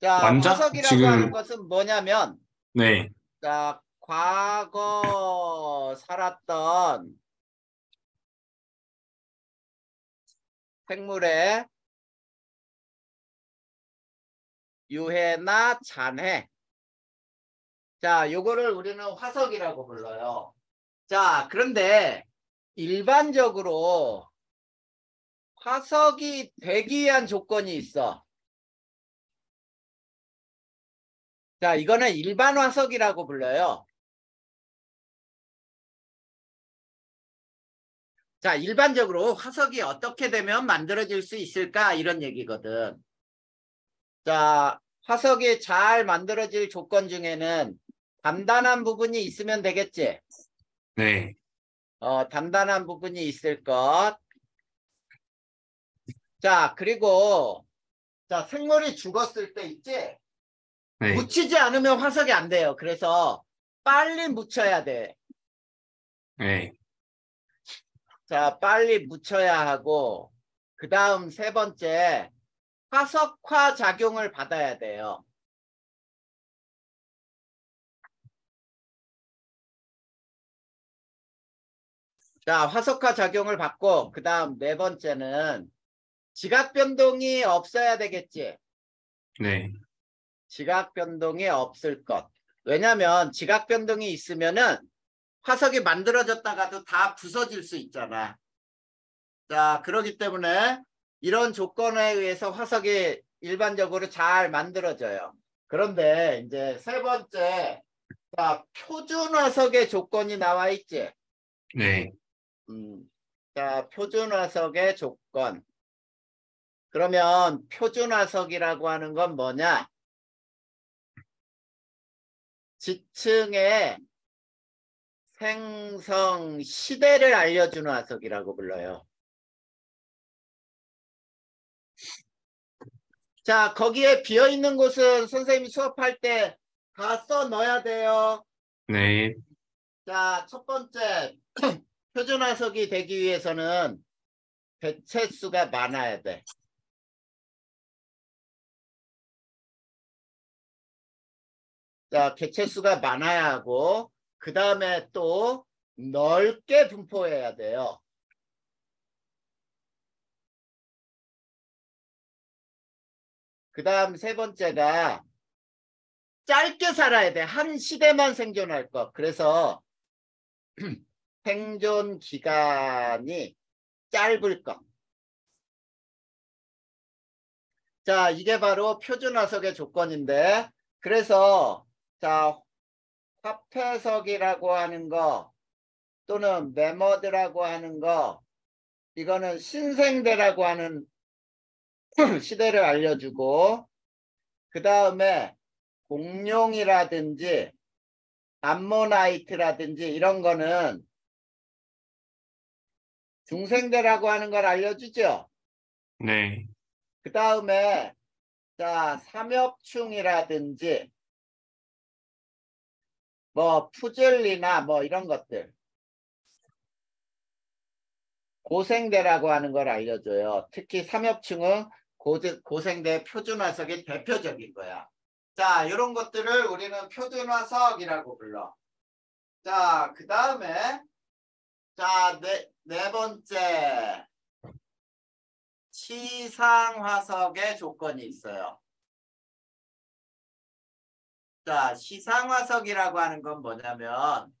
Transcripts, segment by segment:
자, 완자? 화석이라고 하는 지금 것은 뭐냐면, 네, 자, 과거 살았던 생물의 유해나 잔해. 자, 요거를 우리는 화석이라고 불러요. 자, 그런데 일반적으로 화석이 되기 위한 조건이 있어. 자, 이거는 일반 화석이라고 불러요. 자, 일반적으로 화석이 어떻게 되면 만들어질 수 있을까? 이런 얘기거든. 자, 화석이 잘 만들어질 조건 중에는 단단한 부분이 있으면 되겠지. 네, 단단한 부분이 있을 것. 자, 그리고 자, 생물이 죽었을 때 있지? 네, 묻히지 않으면 화석이 안 돼요. 그래서 빨리 묻혀야 돼. 네. 자, 빨리 묻혀야 하고, 그 다음 세 번째, 화석화 작용을 받아야 돼요. 자, 화석화 작용을 받고, 그 다음 네 번째는 지각 변동이 없어야 되겠지. 네, 지각 변동이 없을 것. 왜냐면 지각 변동이 있으면은 화석이 만들어졌다가도 다 부서질 수 있잖아. 자, 그렇기 때문에 이런 조건에 의해서 화석이 일반적으로 잘 만들어져요. 그런데 이제 세 번째, 자, 표준 화석의 조건이 나와 있지. 네. 자, 표준 화석의 조건. 그러면 표준 화석이라고 하는 건 뭐냐? 지층의 생성 시대를 알려주는 화석이라고 불러요. 자, 거기에 비어있는 곳은 선생님이 수업할 때 다 써 넣어야 돼요. 네, 자, 첫 번째, 표준 화석이 되기 위해서는 개체수가 많아야 돼. 자, 개체수가 많아야 하고, 그 다음에 또 넓게 분포해야 돼요. 그 다음 세 번째가 짧게 살아야 돼. 한 시대만 생존할 것. 그래서 생존 기간이 짧을 것. 자, 이게 바로 표준 화석의 조건인데, 그래서 자, 화폐석이라고 하는 거 또는 메머드라고 하는 거, 이거는 신생대라고 하는 시대를 알려주고, 그 다음에 공룡이라든지 암모나이트라든지 이런 거는 중생대라고 하는 걸 알려주죠. 네, 그 다음에 자, 삼엽충이라든지 뭐 푸즐리나 뭐 이런 것들 고생대라고 하는 걸 알려줘요. 특히 삼엽충은 고생대 표준화석의 대표적인 거야. 자, 이런 것들을 우리는 표준화석이라고 불러. 자, 그 다음에 자, 네 번째 시상화석의 조건이 있어요. 자, 시상화석이라고 하는 건 뭐냐면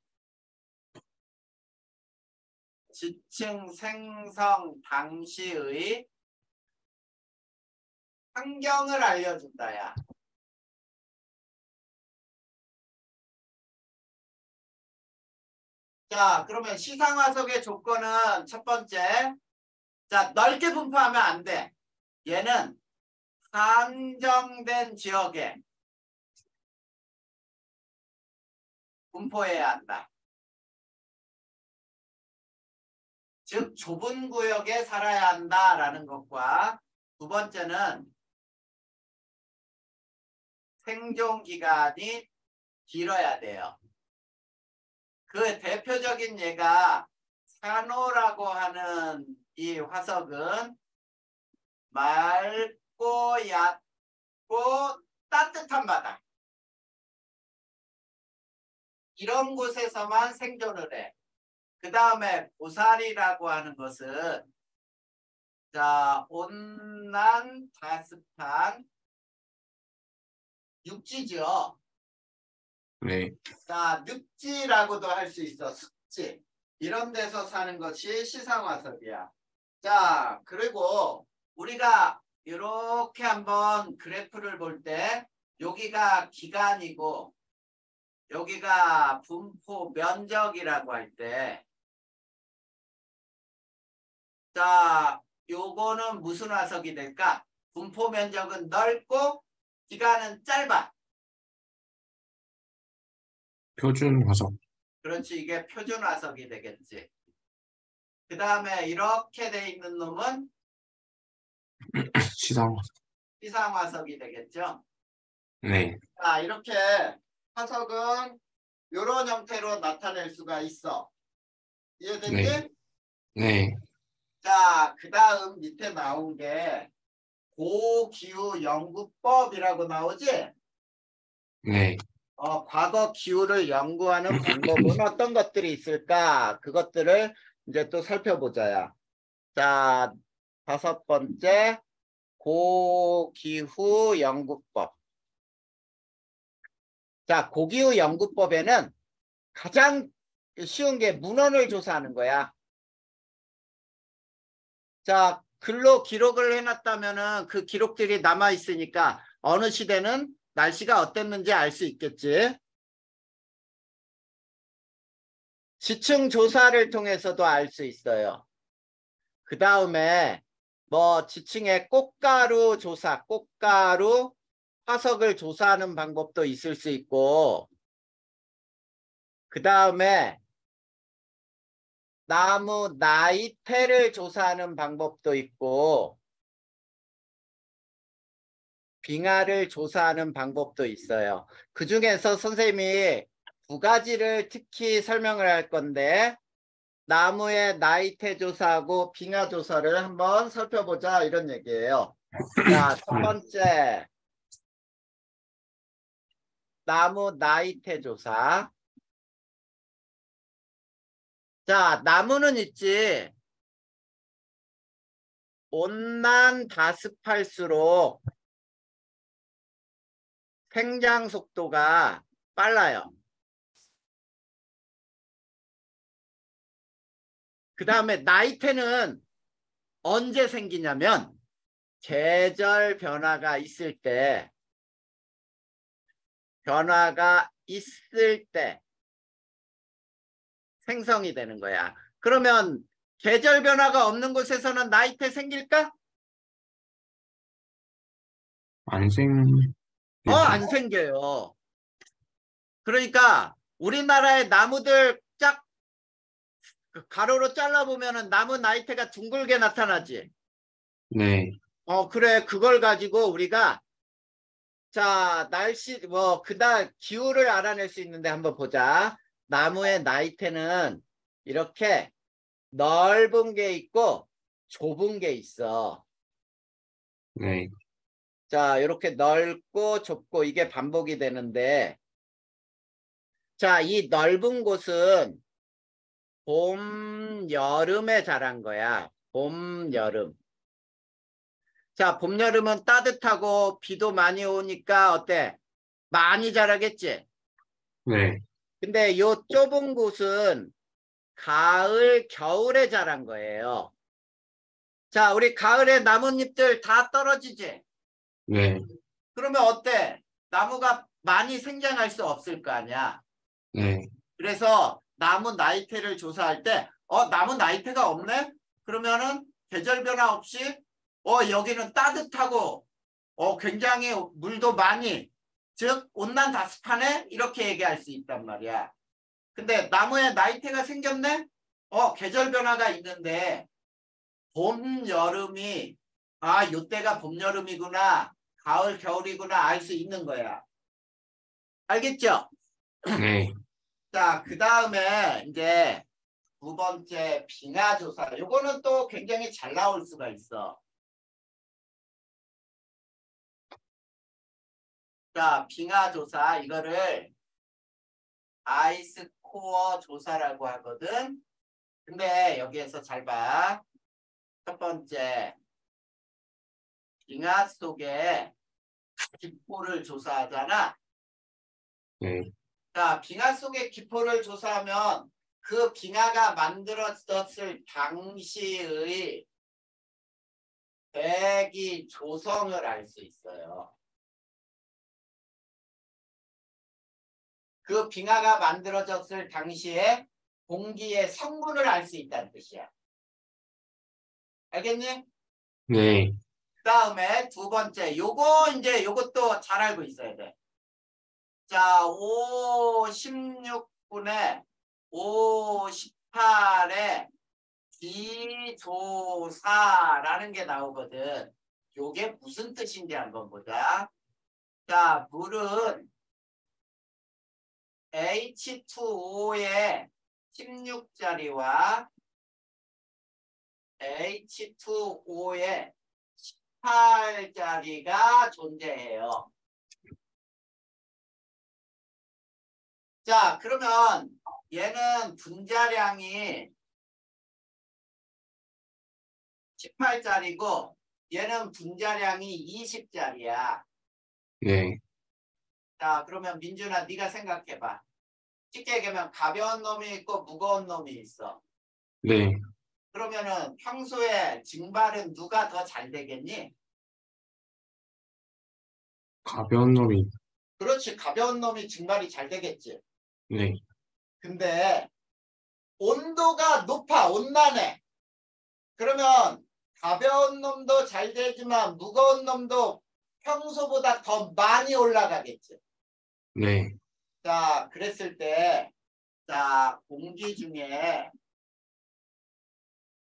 지층 생성 당시의 환경을 알려준다야. 자, 그러면 시상화석의 조건은 첫 번째, 자, 넓게 분포하면 안 돼. 얘는 한정된 지역에 분포해야 한다. 즉 좁은 구역에 살아야 한다라는 것과 두 번째는 생존 기간이 길어야 돼요. 그 대표적인 예가 산호라고 하는 이 화석은 맑고 얕고 따뜻한 바다. 이런 곳에서만 생존을 해. 그 다음에 고사리라고 하는 것은 자, 온난 다습한 육지죠. 네. 자, 늪지라고도 할 수 있어. 습지. 이런 데서 사는 것이 시상화석이야. 자, 그리고 우리가 이렇게 한번 그래프를 볼 때 여기가 기간이고 여기가 분포 면적이라고 할 때 자, 요거는 무슨 화석이 될까? 분포 면적은 넓고 기간은 짧아. 표준 화석. 그렇지, 이게 표준 화석이 되겠지. 그 다음에 이렇게 돼 있는 놈은 시상. 시상 화석이 되겠죠. 네. 자, 이렇게 화석은 이런 형태로 나타낼 수가 있어. 이해됐니? 네. 네. 자, 그 다음 밑에 나온 게 고기후 연구법이라고 나오지? 네. 과거 기후를 연구하는 방법은 어떤 것들이 있을까? 그것들을 이제 또 살펴보자야. 자, 5번째 고기후 연구법. 자, 고기후 연구법에는 가장 쉬운 게 문헌을 조사하는 거야. 자, 글로 기록을 해놨다면은 그 기록들이 남아있으니까 어느 시대는 날씨가 어땠는지 알 수 있겠지. 지층 조사를 통해서도 알 수 있어요. 그 다음에 뭐 지층의 꽃가루 조사, 꽃가루 화석을 조사하는 방법도 있을 수 있고 그 다음에 나무 나이테를 조사하는 방법도 있고 빙하를 조사하는 방법도 있어요. 그 중에서 선생님이 2가지를 특히 설명을 할 건데 나무의 나이테 조사하고 빙하 조사를 한번 살펴보자 이런 얘기예요. 자, 첫 번째 나무 나이테 조사. 자, 나무는 있지. 온난 다습할수록 생장 속도가 빨라요. 그 다음에 나이테는 언제 생기냐면 계절 변화가 있을 때 생성이 되는 거야. 그러면 계절 변화가 없는 곳에서는 나이테 생길까? 안 생. 안 생겨요. 그러니까 우리나라의 나무들 쫙 가로로 잘라보면 나무 나이테가 둥글게 나타나지. 네. 그래. 그걸 가지고 우리가 자, 날씨 그날 기후를 알아낼 수 있는데 한번 보자. 나무의 나이테는 이렇게 넓은 게 있고 좁은 게 있어. 네. 자, 이렇게 넓고 좁고 이게 반복이 되는데 자, 이 넓은 곳은 봄, 여름에 자란 거야. 봄, 여름. 자, 봄, 여름은 따뜻하고 비도 많이 오니까 어때? 많이 자라겠지? 네. 근데 요 좁은 곳은 가을, 겨울에 자란 거예요. 자, 우리 가을에 나뭇잎들 다 떨어지지? 네. 그러면 어때? 나무가 많이 생장할 수 없을 거 아니야. 네. 그래서 나무 나이테를 조사할 때 나무 나이테가 없네? 그러면은 계절 변화 없이 여기는 따뜻하고 굉장히 물도 많이 즉 온난 다습하네? 이렇게 얘기할 수 있단 말이야. 근데 나무에 나이테가 생겼네? 계절 변화가 있는데 봄, 여름이 요때가 봄, 여름이구나 가을, 겨울이구나 알 수 있는 거야. 알겠죠? 네. 자, 그 다음에 이제 2번째 빙하 조사. 요거는 또 굉장히 잘 나올 수가 있어. 자, 빙하 조사 이거를 아이스코어 조사라고 하거든. 근데 여기에서 잘 봐. 첫 번째, 빙하 속에 기포를 조사하잖아. 네, 자, 빙하 속의 기포를 조사하면 그 빙하가 만들어졌을 당시의 대기 조성을 알 수 있어요. 그 빙하가 만들어졌을 당시에 공기의 성분을 알 수 있다는 뜻이야. 알겠니? 네, 그 다음에 두 번째, 요것도 잘 알고 있어야 돼. 자, 5, 16분에 5, 18에 비조사라는 게 나오거든. 요게 무슨 뜻인지 한번 보자. 자, 물은 H2O의 16자리와 H2O의 18자리가 존재해요. 자, 그러면 얘는 분자량이 18짜리고 얘는 분자량이 20짜리야. 네, 자, 그러면 민준아 네가 생각해봐. 쉽게 얘기하면 가벼운 놈이 있고 무거운 놈이 있어. 네. 그러면은 평소에 증발은 누가 더 잘 되겠니? 가벼운 놈이, 그렇지, 가벼운 놈이 증발이 잘 되겠지. 네, 근데 온도가 높아, 온난해. 그러면 가벼운 놈도 잘 되지만 무거운 놈도 평소보다 더 많이 올라가겠지. 네, 자, 그랬을 때, 자, 공기 중에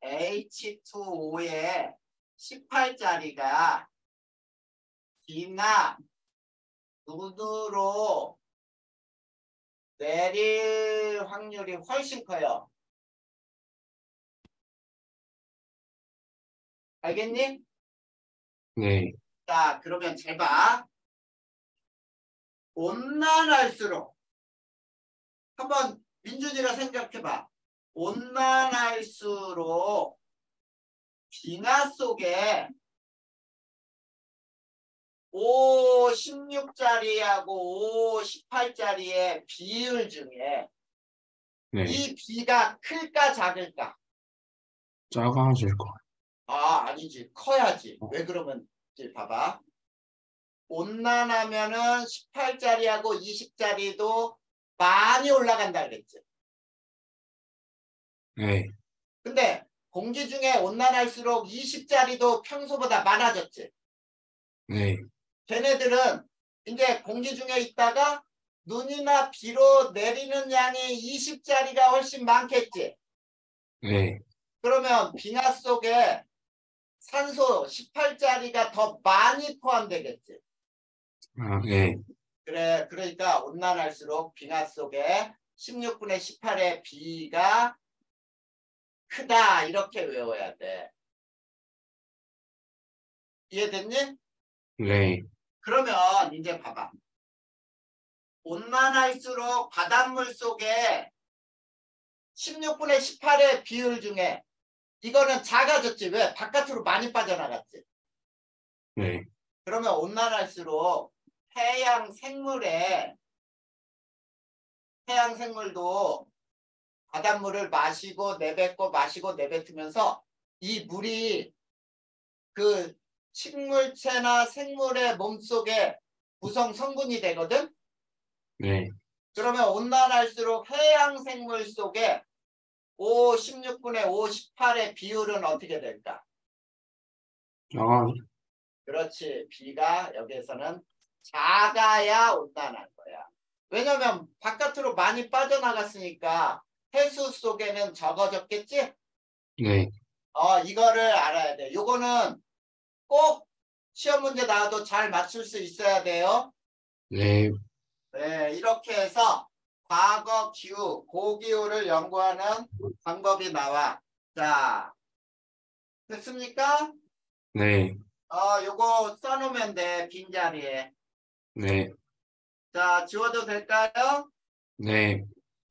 H2O의 18짜리가 비나 눈으로 내릴 확률이 훨씬 커요. 알겠니? 네, 자, 그러면 잘 봐. 온난할수록 한번 민준이가 생각해봐. 온난할수록 빙하 속에 5, 16짜리하고 5, 18짜리의 비율 중에 네. 이 비가 클까 작을까? 작아질 거. 아니지. 커야지. 왜 그러면 봐봐. 온난하면은 18짜리하고 20짜리도 많이 올라간다 그랬지. 네, 근데 공기 중에 온난할수록 20짜리도 평소보다 많아졌지. 네, 걔네들은 이제 공기 중에 있다가 눈이나 비로 내리는 양이 20짜리가 훨씬 많겠지. 네. 그러면 빙하 속에 산소 18짜리가 더 많이 포함되겠지. 아, 네, 그래, 그러니까 온난할수록 빙하 속에 16분의 18의 B가 크다 이렇게 외워야 돼. 이해됐니? 네, 그러면 이제 봐봐. 온난할수록 바닷물 속에 16분의 18의 비율 중에 이거는 작아졌지. 왜? 바깥으로 많이 빠져나갔지. 네, 그러면 온난할수록 해양 생물도 바닷물을 마시고 내뱉고 마시고 내뱉으면서 이 물이 그 식물체나 생물의 몸속에 구성 성분이 되거든. 네. 그러면 온난할수록 해양 생물 속에 5, 16분의 5, 18의 비율은 어떻게 될까? 작아, 그렇지. B가 여기에서는 작아야 온난한 거야. 왜냐면 바깥으로 많이 빠져나갔으니까 해수 속에는 적어졌겠지? 네, 이거를 알아야 돼. 요거는 꼭 시험 문제 나와도 잘 맞출 수 있어야 돼요. 네, 네, 이렇게 해서 과거 기후, 고기후를 연구하는 방법이 나와. 자, 됐습니까? 네, 요거 써놓으면 돼, 빈자리에. 네, 자, 지워도 될까요? 네,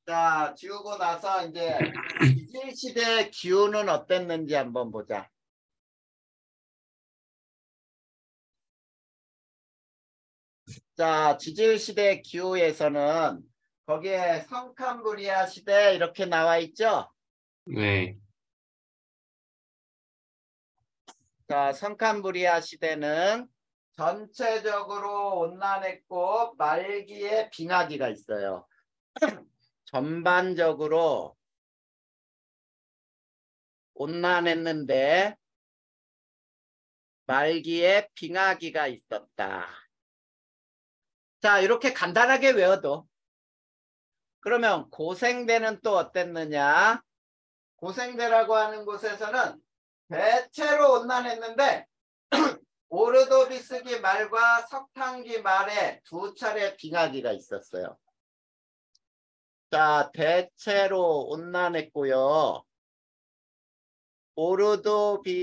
자, 지우고 나서 이제 지질시대 기후는 어땠는지 한번 보자. 자, 지질시대 기후에서는 거기에 성캄브리아 시대 이렇게 나와 있죠? 네, 자, 성캄브리아 시대는 전체적으로 온난했고 말기에 빙하기가 있어요. 전반적으로 온난했는데 말기에 빙하기가 있었다. 자, 이렇게 간단하게 외워도. 그러면 고생대는 또 어땠느냐? 고생대라고 하는 곳에서는 대체로 온난했는데 오르도비스기 말과 석탄기 말에 두 차례 빙하기가 있었어요. 자, 대체로 온난했고요. 오르도비스기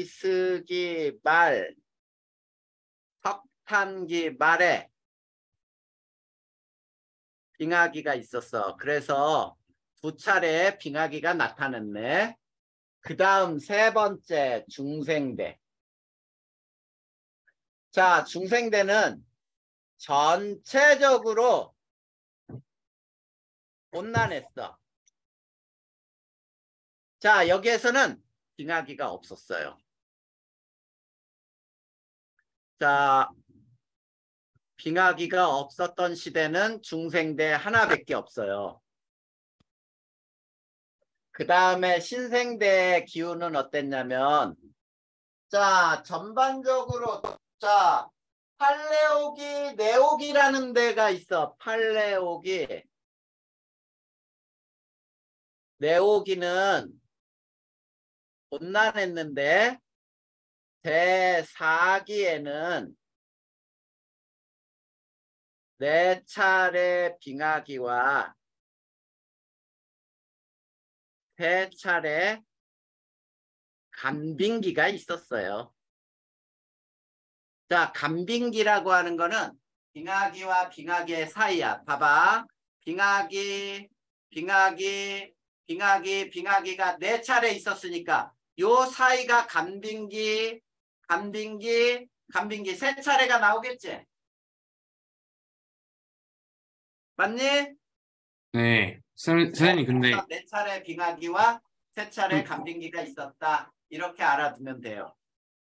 말, 석탄기 말에 빙하기가 있었어. 그래서 두 차례 빙하기가 나타났네. 그 다음 세 번째 중생대. 자, 중생대는 전체적으로 온난했어. 자, 여기에서는 빙하기가 없었어요. 자, 빙하기가 없었던 시대는 중생대 하나밖에 없어요. 그 다음에 신생대 기후는 어땠냐면, 자, 전반적으로, 자, 팔레오기, 네오기라는 데가 있어. 팔레오기. 네오기는 온난했는데, 대4기에는 네 차례 빙하기와 세 차례 간빙기가 있었어요. 자, 간빙기라고 하는 거는 빙하기와 빙하기의 사이야. 봐봐. 빙하기, 빙하기, 빙하기, 빙하기가 네 차례 있었으니까 요 사이가 간빙기, 간빙기, 간빙기 세 차례가 나오겠지? 맞니? 네. 선생님, 근데, 그래서 네 차례 빙하기와 세 차례 좀, 간빙기가 있었다. 이렇게 알아두면 돼요.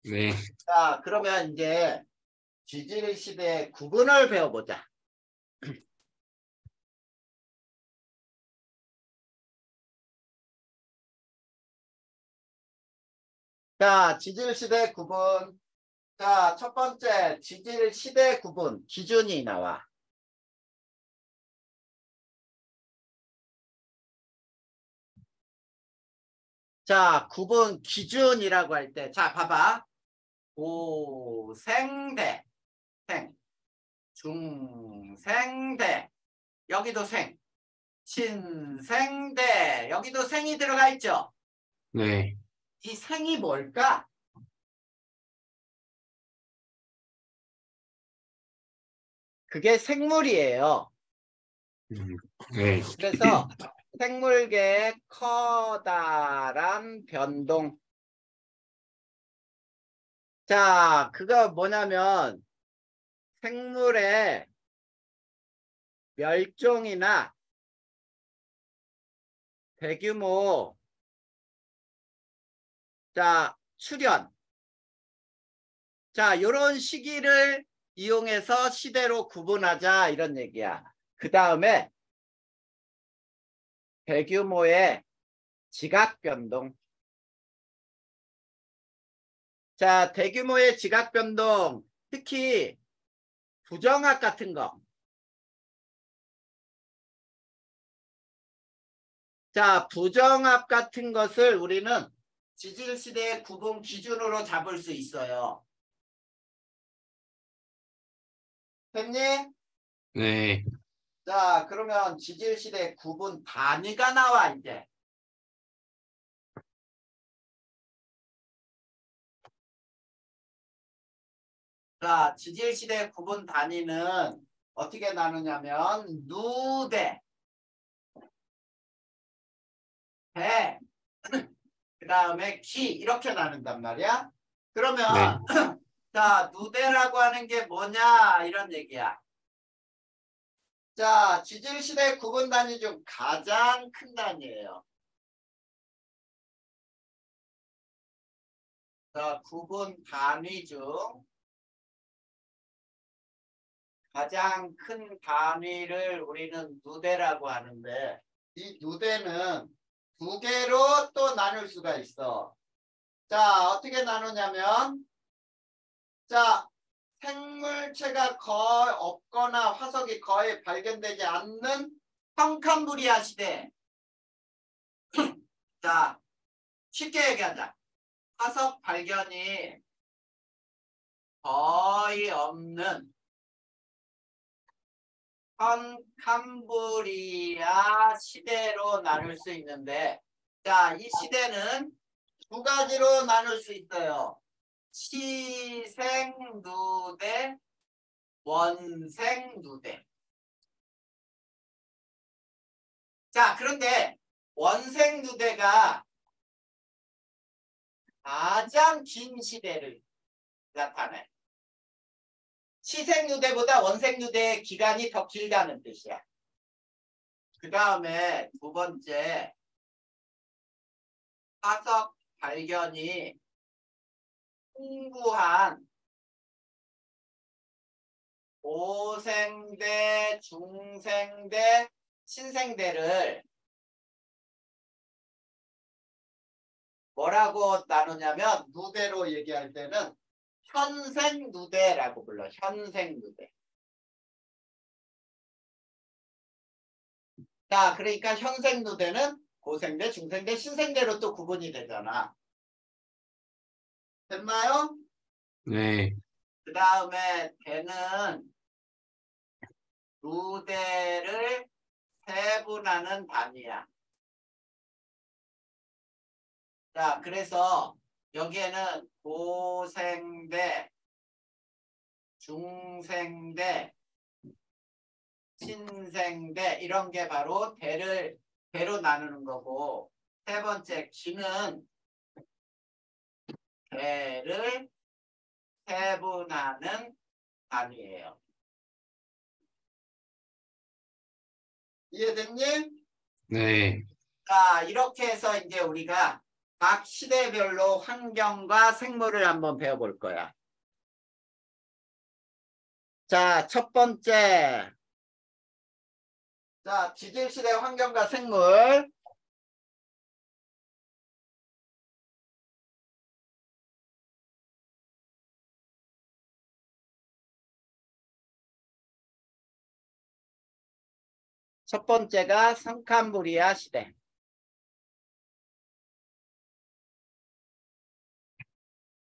네, 자, 그러면 이제 지질 시대의 구분을 배워보자. 자, 지질 시대 구분. 자, 첫 번째 지질 시대 구분 기준이 나와. 자, 구분 기준이라고 할 때, 자, 봐봐. 고생대, 생, 중생대, 여기도 생, 신생대, 여기도 생이 들어가 있죠. 네, 이 생이 뭘까? 그게 생물이에요. 음, 네, 그래서 생물계의 커다란 변동. 자, 그거 뭐냐면 생물의 멸종이나 대규모 자, 출현. 자, 요런 시기를 이용해서 시대로 구분하자 이런 얘기야. 그 다음에 대규모의 지각 변동. 자, 대규모의 지각 변동, 특히 부정학 같은 거. 자, 부정합 같은 것을 우리는 지질시대의 구분 기준으로 잡을 수 있어요. 됐니? 네, 자, 그러면 지질시대 구분 단위가 나와, 이제. 자, 지질시대 구분 단위는 어떻게 나누냐면 누대, 배, 그 다음에 기 이렇게 나눈단 말이야. 네. 그러면 자, 누대라고 하는 게 뭐냐 이런 얘기야. 자, 지질시대 구분 단위 중 가장 큰 단위예요. 자, 구분 단위 중 가장 큰 단위를 우리는 누대라고 하는데 이 누대는 두 개로 또 나눌 수가 있어. 자, 어떻게 나누냐면 자, 생물체가 거의 없거나 화석이 거의 발견되지 않는 황캄브리아 시대. 자, 쉽게 얘기하자. 화석 발견이 거의 없는 황캄브리아 시대로 나눌 수 있는데, 자, 이 시대는 두 가지로 나눌 수 있어요. 시생누대, 원생누대. 자, 그런데 원생누대가 가장 긴 시대를 나타내. 시생누대보다 원생누대의 기간이 더 길다는 뜻이야. 그 다음에 두 번째, 화석 발견이 풍부한 고생대, 중생대, 신생대를 뭐라고 나누냐면 누대로 얘기할 때는 현생누대라고 불러. 현생누대. 자, 그러니까 현생누대는 고생대, 중생대, 신생대로 또 구분이 되잖아. 됐나요? 네. 그 다음에 대는 누대를 세분하는 단위야. 자, 그래서 여기에는 고생대, 중생대, 신생대 이런 게 바로 대로 나누는 거고, 세 번째 기는 대를 세분하는 단위예요. 이해됐니? 네. 자, 이렇게 해서 이제 우리가 각 시대별로 환경과 생물을 한번 배워볼 거야. 자, 첫 번째. 자, 지질시대 환경과 생물. 첫 번째가 성캄브리아 시대.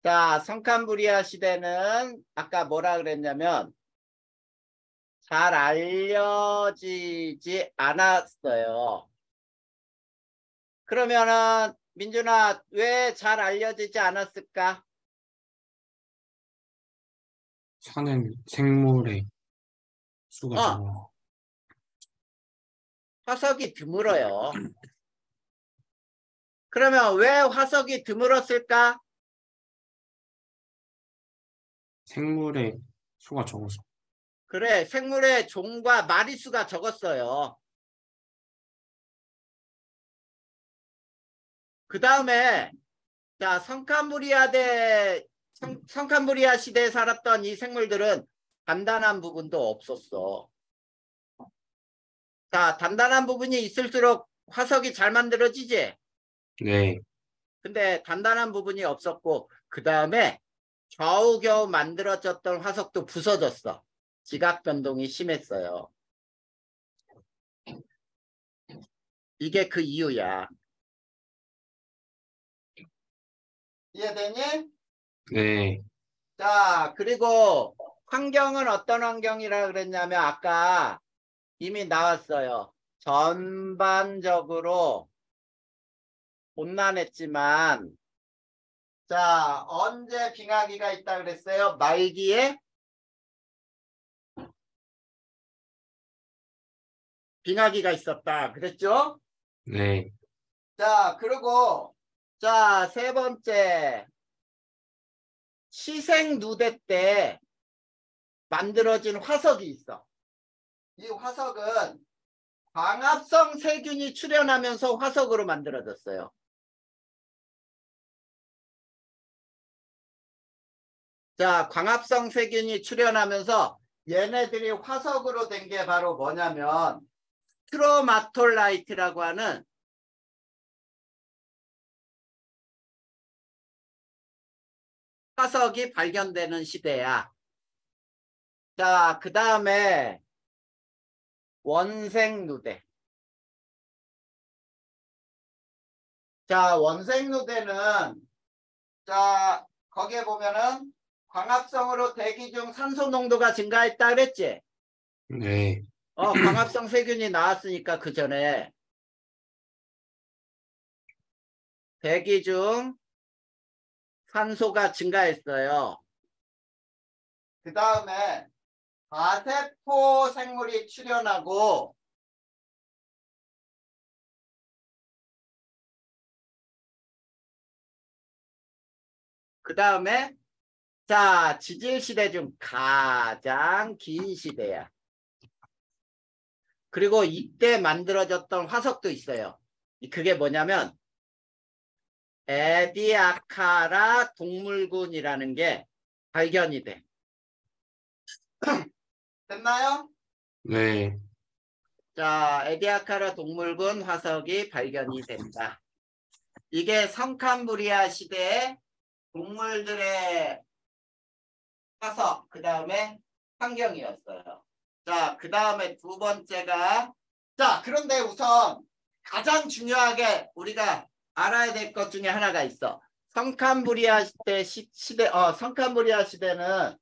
자, 성캄브리아 시대는 아까 뭐라 그랬냐면 잘 알려지지 않았어요. 그러면은 민준아, 왜 잘 알려지지 않았을까? 사는 생물의 수가 어, 적어. 화석이 드물어요. 그러면 왜 화석이 드물었을까? 생물의 수가 적어서. 그래, 생물의 종과 마리수가 적었어요. 그 다음에 자, 성캄브리아 시대에 살았던 이 생물들은 단단한 부분도 없었어. 자, 단단한 부분이 있을수록 화석이 잘 만들어지지? 네. 근데 단단한 부분이 없었고, 그 다음에 겨우겨우 만들어졌던 화석도 부서졌어. 지각 변동이 심했어요. 이게 그 이유야. 이해되니? 네. 자, 그리고 환경은 어떤 환경이라 그랬냐면 아까 이미 나왔어요. 전반적으로 온난했지만 자, 언제 빙하기가 있다 그랬어요? 말기에 빙하기가 있었다. 그랬죠? 네. 자, 그리고 자, 세 번째. 시생 누대 때 만들어진 화석이 있어. 이 화석은 광합성 세균이 출현하면서 화석으로 만들어졌어요. 자, 광합성 세균이 출현하면서 얘네들이 화석으로 된 게 바로 뭐냐면 스트로마톨라이트라고 하는 화석이 발견되는 시대야. 자, 그 다음에 원생누대. 자, 원생누대는 자, 거기에 보면은 광합성으로 대기 중 산소 농도가 증가했다 그랬지? 네. 광합성 세균이 나왔으니까 그 전에 대기 중 산소가 증가했어요. 그 다음에 가세포 생물이 출현하고 그 다음에 자, 지질시대 중 가장 긴 시대야. 그리고 이때 만들어졌던 화석도 있어요. 그게 뭐냐면 에디아카라 동물군이라는 게 발견이 돼. 됐나요? 네. 자, 에디아카라 동물군 화석이 발견이 된다. 이게 성캄브리아 시대의 동물들의 화석, 그 다음에 환경이었어요. 자, 그 다음에 두 번째가 자, 그런데 우선 가장 중요하게 우리가 알아야 될 것 중에 하나가 있어. 성캄브리아 성캄브리아 시대는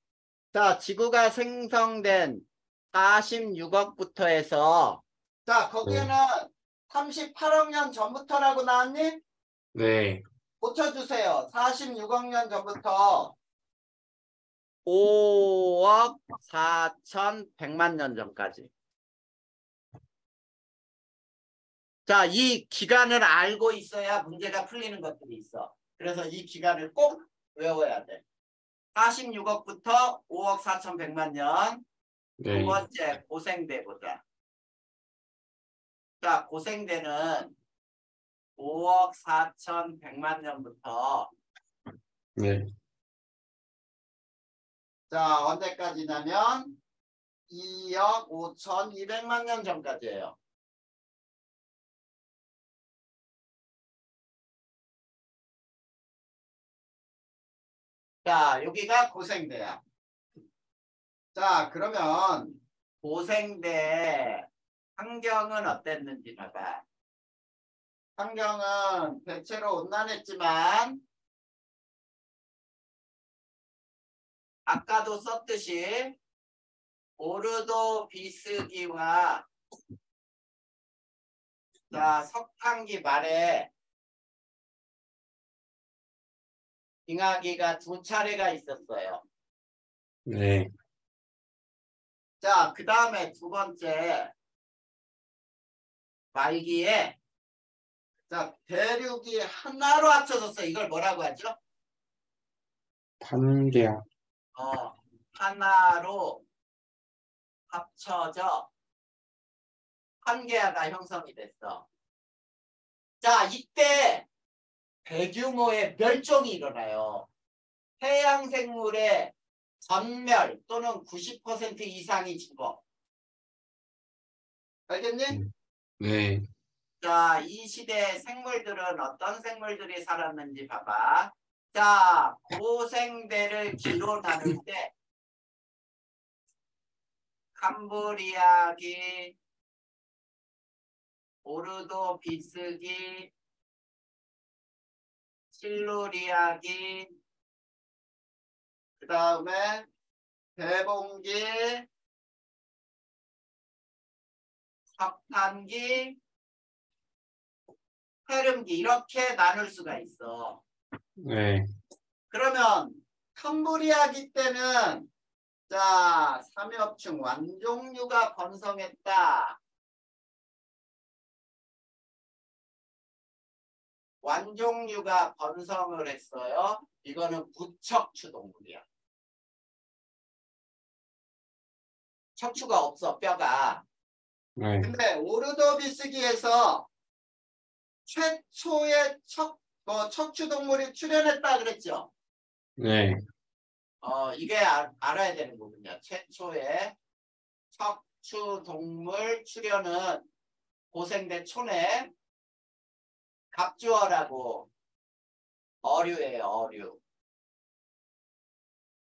자, 지구가 생성된 46억부터 해서 자, 거기에는 38억 년 전부터라고 나왔니? 네. 고쳐주세요. 46억 년 전부터 5억 4,100만 년 전까지. 자, 이 기간을 알고 있어야 문제가 풀리는 것들이 있어. 그래서 이 기간을 꼭 외워야 돼. 46억부터 5억 4,100만 년. 두 네. 번째 고생대 보자. 자, 고생대는 5억 4,100만 년부터 네. 자, 언제까지냐면 2억 5,200만 년 전까지예요. 자, 여기가 고생대야. 자, 그러면 고생대 환경은 어땠는지 봐봐. 환경은 대체로 온난했지만 아까도 썼듯이 오르도 비스기와 자, 석탄기 말에 빙하기가 두 차례가 있었어요. 네. 자, 그 다음에 두 번째 말기에 자, 대륙이 하나로 합쳐졌어. 이걸 뭐라고 하죠? 판계약. 하나로 합쳐져 판게아가 형성이 됐어. 자, 이때 대규모의 멸종이 일어나요. 해양 생물의 전멸 또는 90% 이상이 죽어. 알겠니? 네. 자, 이 시대의 생물들은 어떤 생물들이 살았는지 봐봐. 자, 고생대를 기로 나눌 때 캄브리아기, 오르도 비스기, 실루리아기, 그 다음에 대봉기, 석탄기, 해름기 이렇게 나눌 수가 있어. 네. 그러면 캄브리아기 때는 자, 삼엽충 완종류가 번성했다. 완종류가 번성을 했어요. 이거는 무척추 동물이야. 척추가 없어, 뼈가. 네. 근데 오르도비스기에서 최초의 척추 동물이 출현했다 그랬죠. 네. 이게 알아야 되는 거군요. 최초의 척추 동물 출현은 고생대 촌에 갑주어라고 어류예요, 어류.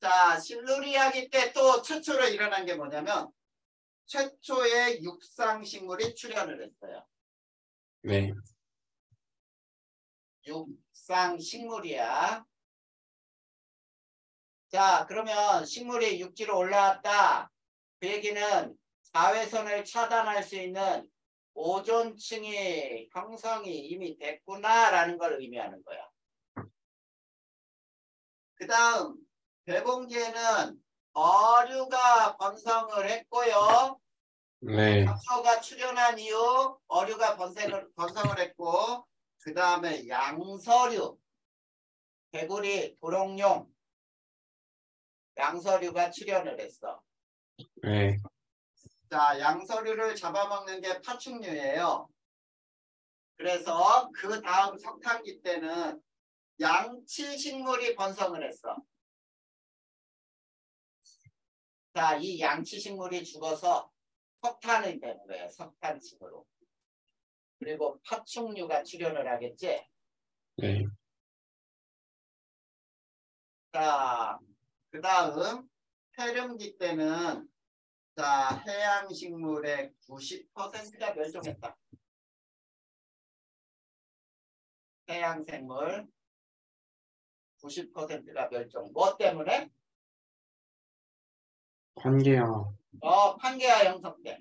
자, 실루리아기 때 또 최초로 일어난 게 뭐냐면 최초의 육상식물이 출현을 했어요. 네. 육상식물이야. 자, 그러면 식물이 육지로 올라왔다. 그 얘기는 자외선을 차단할 수 있는 오존층이 형성이 이미 됐구나라는 걸 의미하는 거야. 그 다음 대봉기에는 어류가 번성을 했고요. 네. 잡초가 출현한 이후 어류가 번성을 했고 그 다음에 양서류, 개구리, 도롱뇽, 양서류가 출현을 했어. 네. 자, 양서류를 잡아먹는 게 파충류예요. 그래서 그 다음 석탄기 때는 양치식물이 번성을 했어. 자, 이 양치식물이 죽어서 석탄이 되는 거예요. 석탄식으로. 그리고 파충류가 출현을 하겠지. 네. 자, 그 다음 해름기 때는 자, 해양식물의 90%가 멸종했다. 해양생물 90%가 멸종. 뭐 때문에? 판게야. 판게아 형성 때.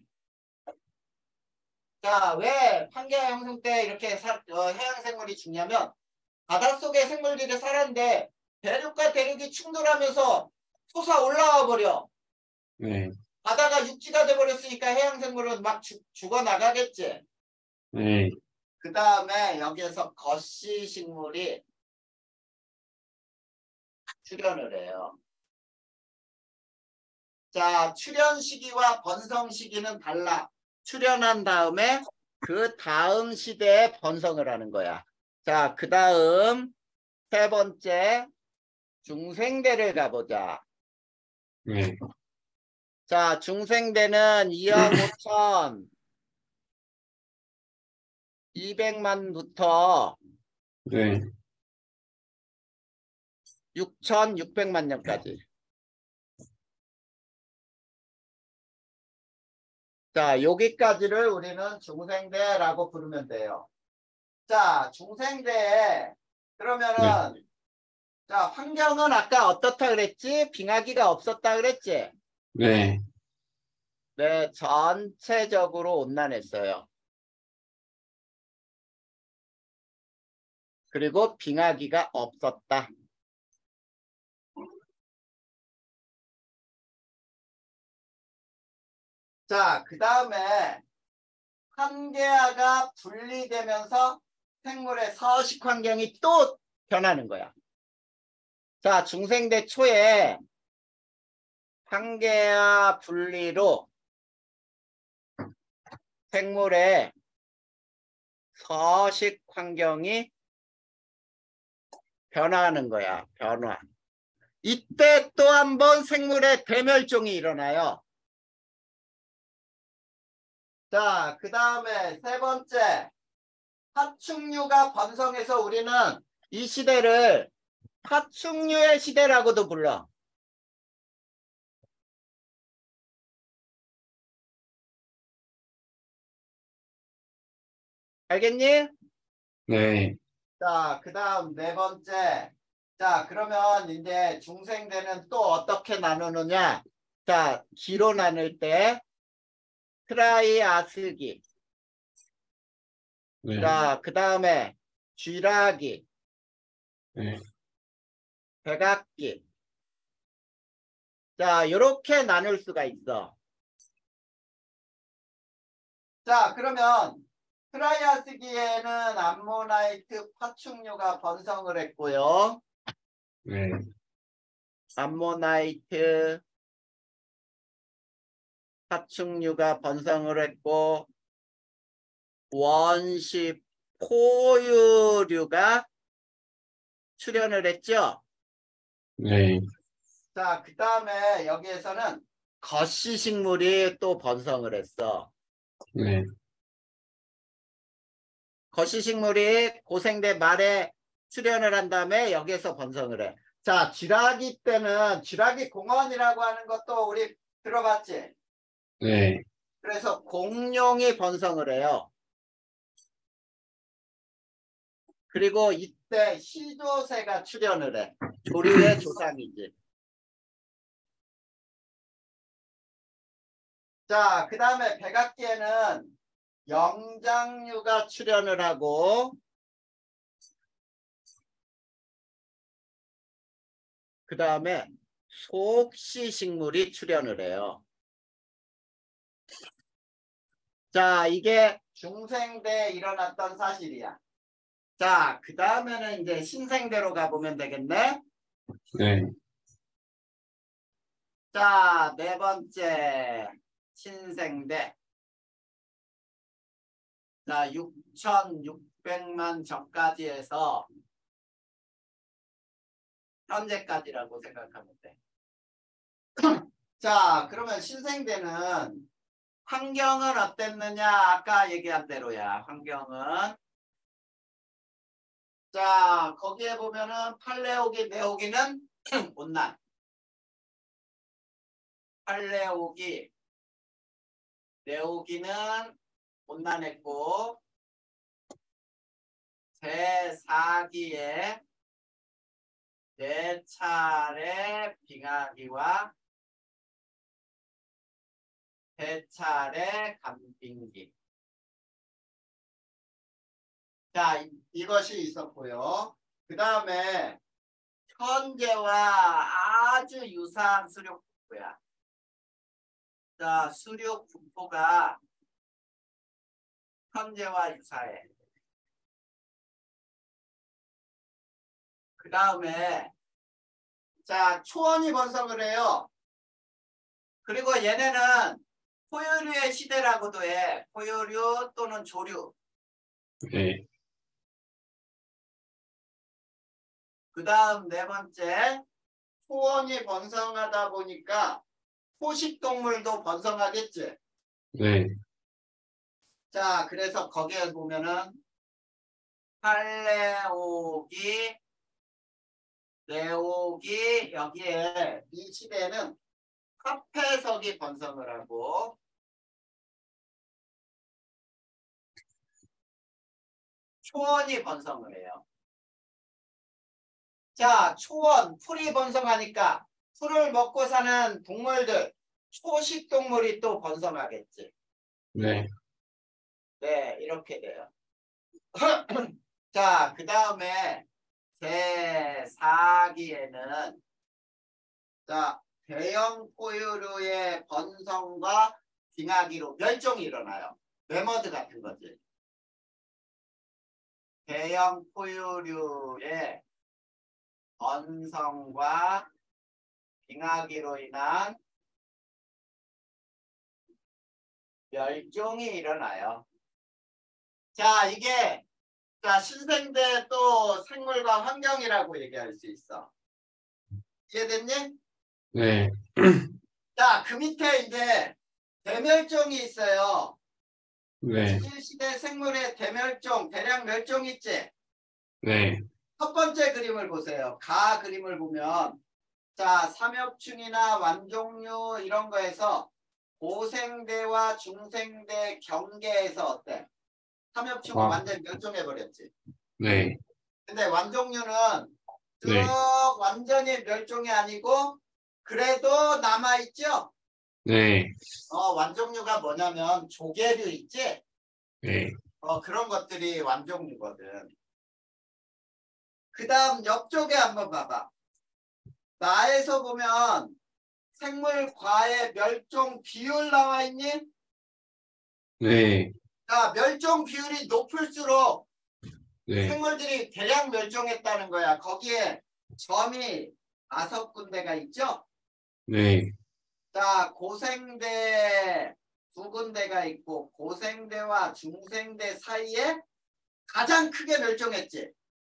자, 왜 판게아 형성 때 이렇게 해양생물이 죽냐면 바닷속에 생물들이 살았는데 대륙과 대륙이 충돌하면서 솟아 올라와 버려. 네. 바다가 육지가 돼버렸으니까 해양생물은 막 죽어나가겠지. 네. 그 다음에 여기에서 거시식물이 출현을 해요. 자, 출현 시기와 번성 시기는 달라. 출현한 다음에 그 다음 시대에 번성을 하는 거야. 자, 그 다음 세 번째 중생대를 가보자. 네. 자, 중생대는 2억 5천 200만부터 네. 6,600만 년까지. 자, 여기까지를 우리는 중생대라고 부르면 돼요. 자, 중생대 그러면은 네. 자, 환경은 아까 어떻다 그랬지? 빙하기가 없었다 그랬지? 네. 네, 전체적으로 온난했어요. 그리고 빙하기가 없었다. 자, 그 다음에 판게아가 분리되면서 생물의 서식 환경이 또 변하는 거야. 자, 중생대 초에 판게아 분리로 생물의 서식 환경이 변화하는 거야. 변화. 이때 또 한 번 생물의 대멸종이 일어나요. 자, 그 다음에 세 번째 파충류가 번성해서 우리는 이 시대를 파충류의 시대라고도 불러. 알겠니? 네. 자, 그 다음 네 번째. 자, 그러면 이제 중생대는 또 어떻게 나누느냐? 자, 기로 나눌 때 트라이아스기. 네. 자, 그 다음에 쥐라기, 네. 백악기. 자, 이렇게 나눌 수가 있어. 자, 그러면 트라이아스기에는 암모나이트 파충류가 번성을 했고요. 네, 암모나이트 파충류가 번성을 했고 원시 포유류가 출현을 했죠. 네, 자, 그 다음에 여기에서는 거시식물이 또 번성을 했어. 네, 거시식물이 고생대 말에 출현을 한 다음에 여기에서 번성을 해. 자, 쥐라기 때는 쥐라기 공원이라고 하는 것도 우리 들어봤지? 네, 그래서 공룡이 번성을 해요. 그리고 이때 시조새가 출현을 해. 조류의 조상이지. 자, 그 다음에 백악기에는 영장류가 출현을 하고 그 다음에 속시식물이 출현을 해요. 자, 이게 중생대에 일어났던 사실이야. 자, 그 다음에는 이제 신생대로 가보면 되겠네. 네, 자, 네 번째 신생대. 자, 6,600만 전까지 해서 현재까지라고 생각하면 돼. 자, 그러면 신생대는 환경은 어땠느냐? 아까 얘기한 대로야. 환경은. 자, 거기에 보면은 팔레오기, 네오기는 온난. 팔레오기, 네오기는 온난했고 제4기에 4차례 빙하기와 3차례 간빙기. 자, 이것이 있었고요. 그 다음에 현재와 아주 유사한 수륙분포야. 자, 수륙분포가 현재와 유사해. 그 다음에 자, 초원이 번성을 해요. 그리고 얘네는 포유류의 시대라고도 해. 포유류 또는 조류. 네, 그 다음 네 번째, 초원이 번성하다 보니까 포식동물도 번성하겠지. 네, 자, 그래서 거기에 보면은 팔레오기, 네오기, 여기에 이 시대에는 카페석이 번성을 하고 초원이 번성을 해요. 자, 초원, 풀이 번성하니까 풀을 먹고 사는 동물들, 초식동물이 또 번성하겠지. 네, 네, 이렇게 돼요. 자, 그 다음에 제4기에는 자, 대형 포유류의 번성과 빙하기로 멸종이 일어나요. 매머드 같은 거지. 대형 포유류의 번성과 빙하기로 인한 멸종이 일어나요. 자, 이게 자, 신생대 또 생물과 환경이라고 얘기할 수 있어. 이해됐니? 네, 자, 그 밑에 이제 대멸종이 있어요. 네, 지질시대 생물의 대멸종, 대량 멸종 있지? 네, 첫 번째 그림을 보세요. 가 그림을 보면 자, 삼엽충이나 완종류 이런 거에서 고생대와 중생대 경계에서 어때? 삼엽충은 완전히 멸종해버렸지. 네, 근데 완종류는 쭉 네, 완전히 멸종이 아니고 그래도 남아있죠? 네, 완종류가 뭐냐면 조개류 있지? 네, 그런 것들이 완종류거든. 그 다음 옆쪽에 한번 봐봐. 나에서 보면 생물과의 멸종 비율 나와 있니? 네, 자, 자, 멸종 비율이 높을수록 네, 생물들이 대량 멸종했다는 거야. 거기에 점이 5군데가 있죠. 네, 자, 고생대 2군데가 있고 고생대와 중생대 사이에 가장 크게 멸종했지.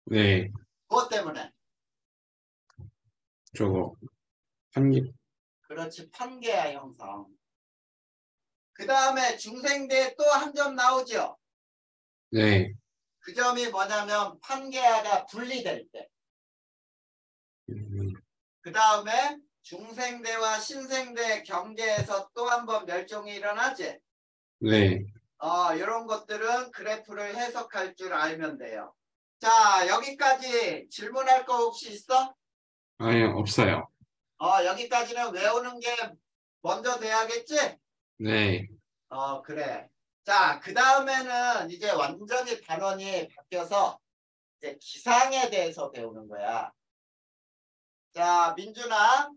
네, 그것 때문에. 저거, 한 개, 그렇지. 판게아 형성. 그 다음에 중생대에 또 한 점 나오죠. 네, 그 점이 뭐냐면 판게아가 분리될 때. 음, 그 다음에 중생대와 신생대 경계에서 또 한 번 멸종이 일어나지. 네, 이런 것들은 그래프를 해석할 줄 알면 돼요. 자, 여기까지 질문할 거 혹시 있어? 아예 없어요. 여기까지는 외우는 게 먼저 돼야겠지? 네, 그래. 자, 그 다음에는 이제 완전히 단원이 바뀌어서 이제 기상에 대해서 배우는 거야. 자, 민준아.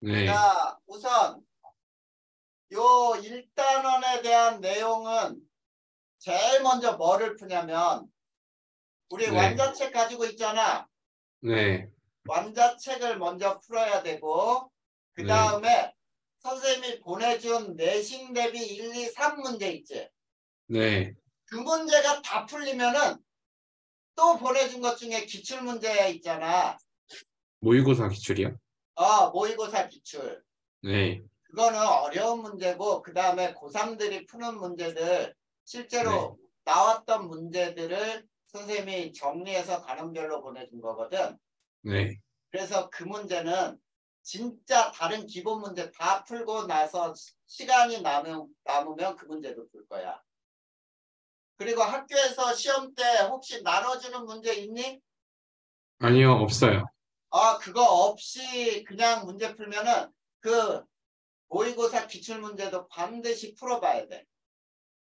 네, 자, 우선 요 1단원에 대한 내용은 제일 먼저 뭐를 푸냐면 우리 네, 완자책 가지고 있잖아. 네, 완자책을 먼저 풀어야 되고 그 네, 다음에 선생님이 보내준 내신 대비 1, 2, 3 문제 있지. 네, 그 문제가 다 풀리면은 또 보내준 것 중에 기출문제 있잖아. 모의고사 기출이요? 모의고사 기출. 네, 그거는 어려운 문제고 그 다음에 고3들이 푸는 문제들 네, 실제로 나왔던 문제들을 선생님이 정리해서 단원별로 보내준 거거든. 네, 그래서 그 문제는 진짜 다른 기본 문제 다 풀고 나서 시간이 남으면 그 문제도 풀 거야. 그리고 학교에서 시험 때 혹시 나눠주는 문제 있니? 아니요, 없어요. 그거 없이 그냥 문제 풀면은 그 모의고사 기출문제도 반드시 풀어봐야 돼.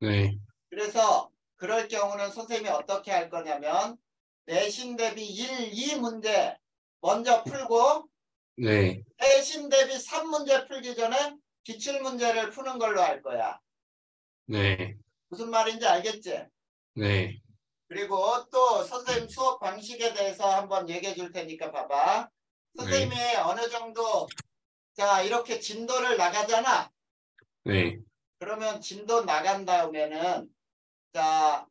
네, 그래서 그럴 경우는 선생님이 어떻게 할 거냐면 내신 대비 1, 2 문제 먼저 풀고 네, 내신 대비 3문제 풀기 전에 기출문제를 푸는 걸로 할 거야. 네, 무슨 말인지 알겠지? 네, 그리고 또 선생님 수업 방식에 대해서 한번 얘기해 줄 테니까 봐봐. 네, 선생님이 어느 정도 자 이렇게 진도를 나가잖아. 네, 그러면 진도 나간 다음에는 자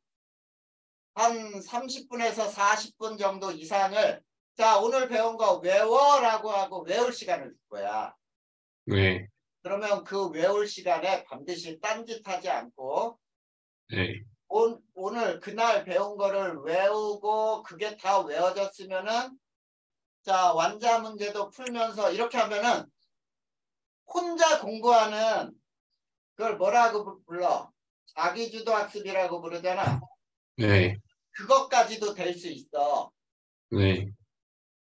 한 30분에서 40분 정도 이상을 자 오늘 배운 거 외워라고 하고 외울 시간을 줄 거야. 네, 그러면 그 외울 시간에 반드시 딴짓하지 않고 네, 오늘 그날 배운 거를 외우고 그게 다 외워졌으면은 자 완자 문제도 풀면서 이렇게 하면은 혼자 공부하는 그걸 뭐라고 불러? 자기주도 학습이라고 부르잖아. 네, 그것까지도 될 수 있어. 네,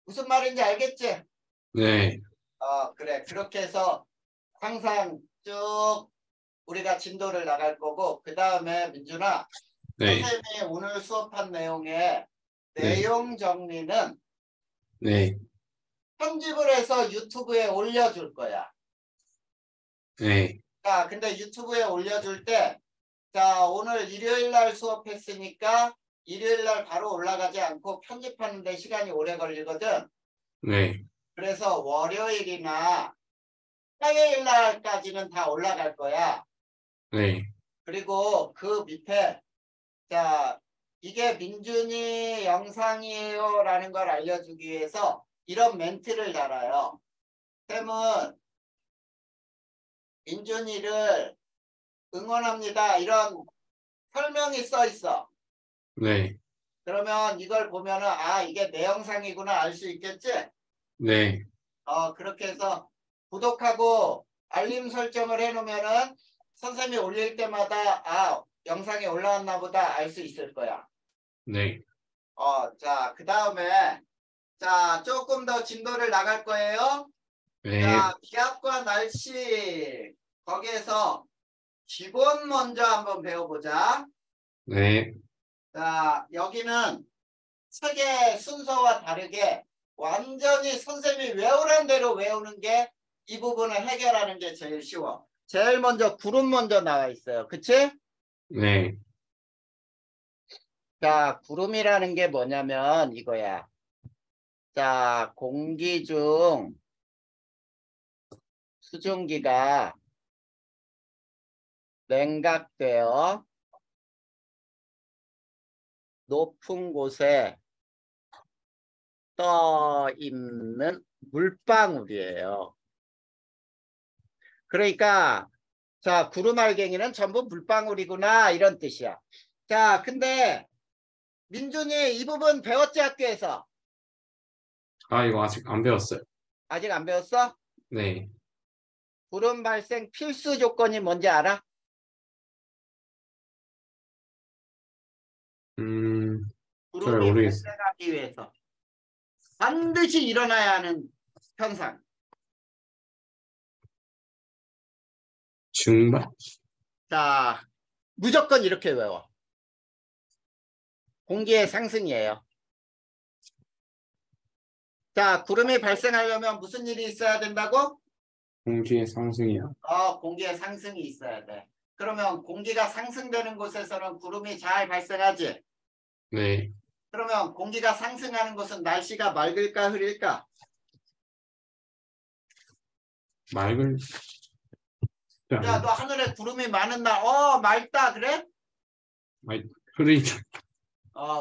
무슨 말인지 알겠지? 네, 그래. 그렇게 해서 항상 쭉 우리가 진도를 나갈 거고 그 다음에 민준아 네, 선생님이 오늘 수업한 내용의 네, 내용 정리는 네, 편집을 해서 유튜브에 올려줄 거야. 네, 자, 근데 유튜브에 올려줄 때 자, 오늘 일요일 날 수업했으니까 일요일 날 바로 올라가지 않고 편집하는데 시간이 오래 걸리거든. 네, 그래서 월요일이나 화요일 날까지는 다 올라갈 거야. 네, 그리고 그 밑에 자, 이게 민준이 영상이에요 라는 걸 알려주기 위해서 이런 멘트를 달아요. 쌤은 민준이를 응원합니다. 이런 설명이 써 있어. 네, 그러면 이걸 보면은 이게 내 영상이구나 알 수 있겠지? 네, 그렇게 해서 구독하고 알림 설정을 해놓으면은 선생님이 올릴 때마다 영상이 올라왔나 보다 알 수 있을 거야. 네, 자, 그 다음에 자, 조금 더 진도를 나갈 거예요. 네, 자, 기압과 날씨 거기에서 기본 먼저 한번 배워보자. 네, 자, 여기는 책의 순서와 다르게 완전히 선생님이 외우란 대로 외우는 게 이 부분을 해결하는 게 제일 쉬워. 제일 먼저 구름 먼저 나와 있어요. 그치? 네, 자, 구름이라는 게 뭐냐면 이거야. 자, 공기 중 수증기가 냉각되어 높은 곳에 떠 있는 물방울이에요. 그러니까 자, 구름알갱이는 전부 물방울이구나 이런 뜻이야. 자, 근데 민준이 이 부분 배웠지 학교에서? 아, 이거 아직 안 배웠어요. 아직 안 배웠어? 네. 구름 발생 필수 조건이 뭔지 알아? 잘 구름이 모르겠어요. 발생하기 위해서 반드시 일어나야 하는 현상. 중반? 자, 무조건 이렇게 외워. 공기의 상승이에요. 자, 구름이 발생하려면 무슨 일이 있어야 된다고? 공기의 상승이요. 공기의 상승이 있어야 돼. 그러면 공기가 상승되는 곳에서는 구름이 잘 발생하지? 네. 그러면 공기가 상승하는 곳은 날씨가 맑을까 흐릴까? 맑을 때 야, 너 하늘에 구름이 많은 날, 맑다, 그래? 아니, 흐리죠.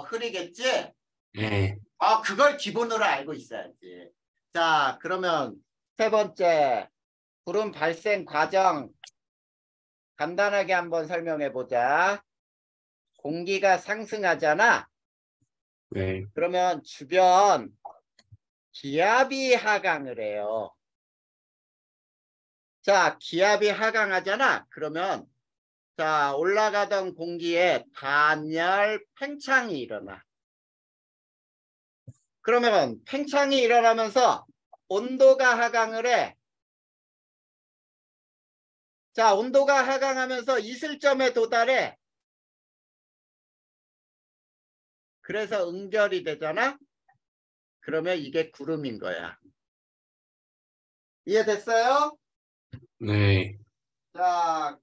흐리겠지? 네. 그걸 기본으로 알고 있어야지. 자, 그러면 세 번째, 구름 발생 과정 간단하게 한번 설명해 보자. 공기가 상승하잖아. 네. 그러면 주변 기압이 하강을 해요. 자, 기압이 하강하잖아. 그러면 자, 올라가던 공기에 단열 팽창이 일어나. 그러면 팽창이 일어나면서 온도가 하강을 해. 자, 온도가 하강하면서 이슬점에 도달해. 그래서 응결이 되잖아. 그러면 이게 구름인 거야. 이해됐어요? 네. 자,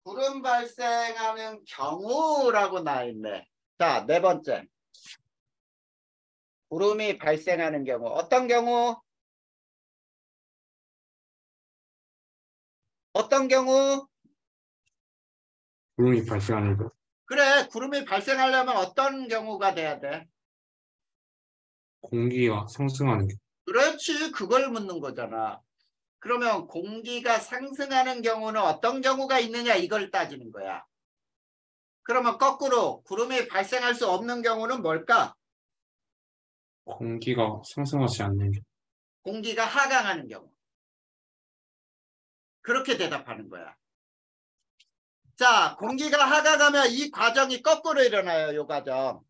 구름 발생하는 경우라고 나와 있네. 자, 네 번째. 구름이 발생하는 경우. 어떤 경우? 어떤 경우? 구름이 발생하는 거. 그래, 구름이 발생하려면 어떤 경우가 돼야 돼? 공기가 상승하는 게. 그렇지, 그걸 묻는 거잖아. 그러면 공기가 상승하는 경우는 어떤 경우가 있느냐 이걸 따지는 거야. 그러면 거꾸로 구름이 발생할 수 없는 경우는 뭘까? 공기가 상승하지 않는 게. 공기가 하강하는 경우. 그렇게 대답하는 거야. 자, 공기가 하강하면 이 과정이 거꾸로 일어나요. 이 과정.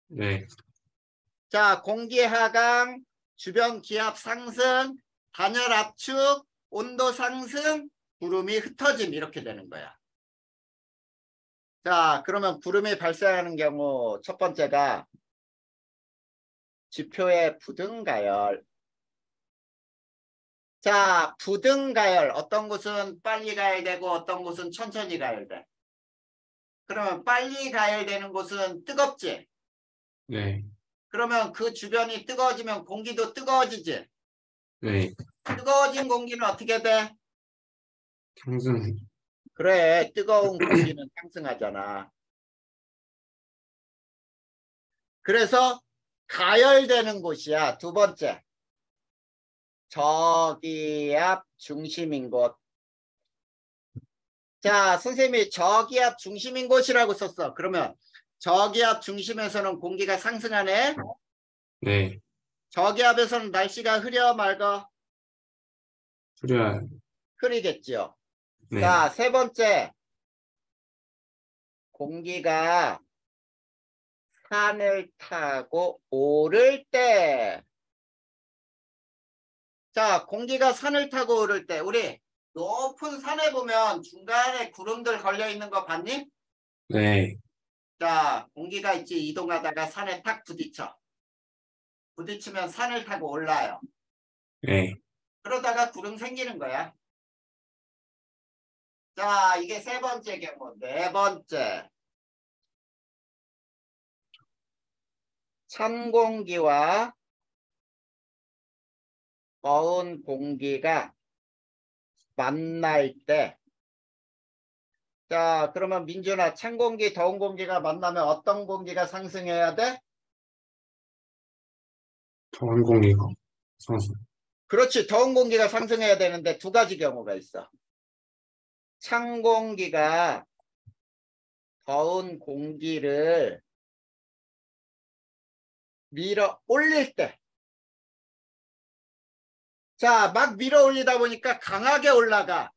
네. 자, 공기 하강, 주변 기압 상승, 단열 압축, 온도 상승, 구름이 흩어짐 이렇게 되는 거야. 자, 그러면 구름이 발생하는 경우 첫 번째가 지표의 부등가열. 자, 부등가열. 어떤 곳은 빨리 가열되고 어떤 곳은 천천히 가열돼. 그러면 빨리 가열되는 곳은 뜨겁지? 네. 그러면 그 주변이 뜨거워지면 공기도 뜨거워지지? 네. 뜨거워진 공기는 어떻게 돼? 상승. 그래, 뜨거운 공기는 상승하잖아. 그래서 가열되는 곳이야. 두 번째. 저기압 중심인 곳. 자, 선생님이 저기압 중심인 곳이라고 썼어. 그러면 저기압 중심에서는 공기가 상승하네. 네. 저기압에서는 날씨가 흐려 맑아? 흐려야. 흐리겠죠. 네. 자, 세 번째. 공기가 산을 타고 오를 때. 자, 공기가 산을 타고 오를 때 우리 높은 산에 보면 중간에 구름들 걸려 있는 거 봤니? 네. 자, 공기가 있지. 이동하다가 산에 탁 부딪혀. 부딪히면 산을 타고 올라요. 네. 그러다가 구름 생기는 거야. 자, 이게 세 번째 경우. 네 번째. 찬 공기와 더운 공기가 만날 때, 자, 그러면 민준아, 찬 공기, 더운 공기가 만나면 어떤 공기가 상승해야 돼? 더운 공기가 상승. 그렇지, 더운 공기가 상승해야 되는데 두 가지 경우가 있어. 찬 공기가 더운 공기를 밀어 올릴 때, 자, 막 밀어 올리다 보니까 강하게 올라가.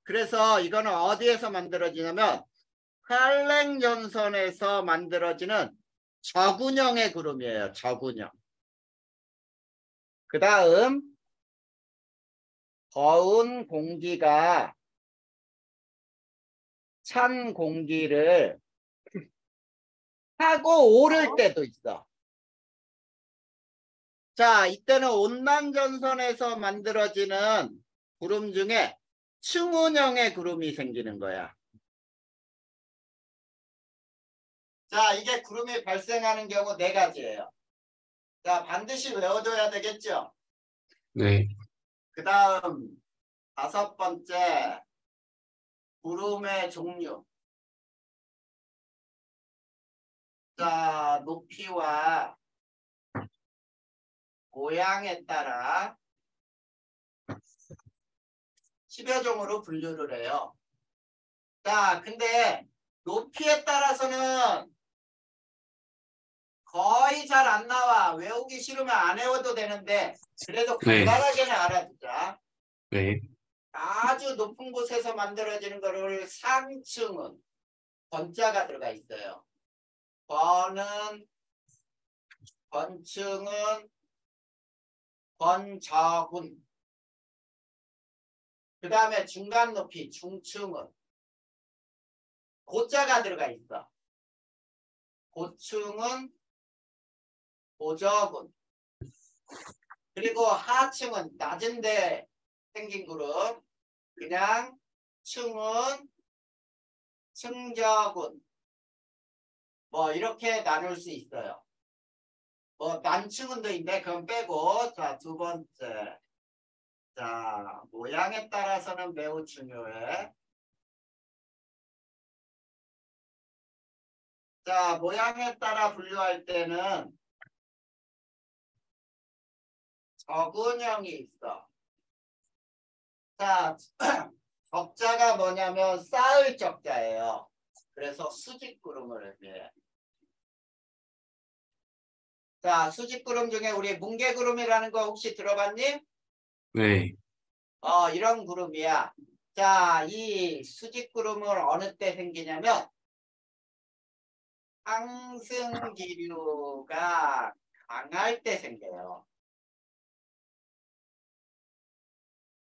그래서 이거는 어디에서 만들어지냐면 활랭전선에서 만들어지는 저군형의 구름이에요. 저군형. 그 다음 더운 공기가 찬 공기를 타고 오를 때도 있어. 자, 이때는 온난전선에서 만들어지는 구름 중에 충운형의 구름이 생기는 거야. 자, 이게 구름이 발생하는 경우 네 가지예요. 자, 반드시 외워둬야 되겠죠? 네. 그 다음 다섯 번째, 구름의 종류. 자, 높이와 모양에 따라 10여 종으로 분류를 해요. 자, 근데 높이에 따라서는 거의 잘 안 나와. 외우기 싫으면 안 외워도 되는데 그래도 네. 간단하게는 알아두자. 네. 아주 높은 곳에서 만들어지는 거를 상층은 건자가 들어가 있어요. 건은, 건층은, 건저군. 그 다음에 중간 높이, 중층은 고자가 들어가 있어. 고층은, 고저군. 그리고 하층은 낮은데 생긴 그룹. 그냥 층은, 층저군. 뭐 이렇게 나눌 수 있어요. 뭐 난층은도 있는데 그건 빼고. 자, 두 번째. 자, 모양에 따라서는 매우 중요해. 자, 모양에 따라 분류할 때는 적은형이 있어. 자, 적자가 뭐냐면 쌓을 적자예요. 그래서 수직구름을 의미해. 자, 수직구름 중에 우리 뭉게구름이라는 거 혹시 들어봤니? 네. 이런 구름이야. 자, 이 수직구름은 어느 때 생기냐면 상승기류가 강할 때 생겨요.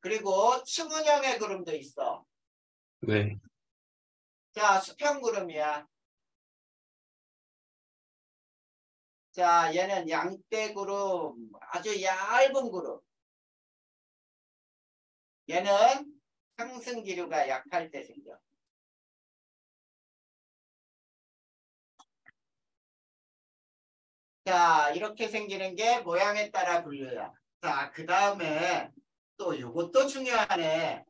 그리고 측은형의 구름도 있어. 네. 자, 수평구름이야. 자, 얘는 양떼구름, 아주 얇은 구름. 얘는 상승기류가 약할 때 생겨. 자, 이렇게 생기는 게 모양에 따라 분류야. 자, 그 다음에 또 이것도 중요하네.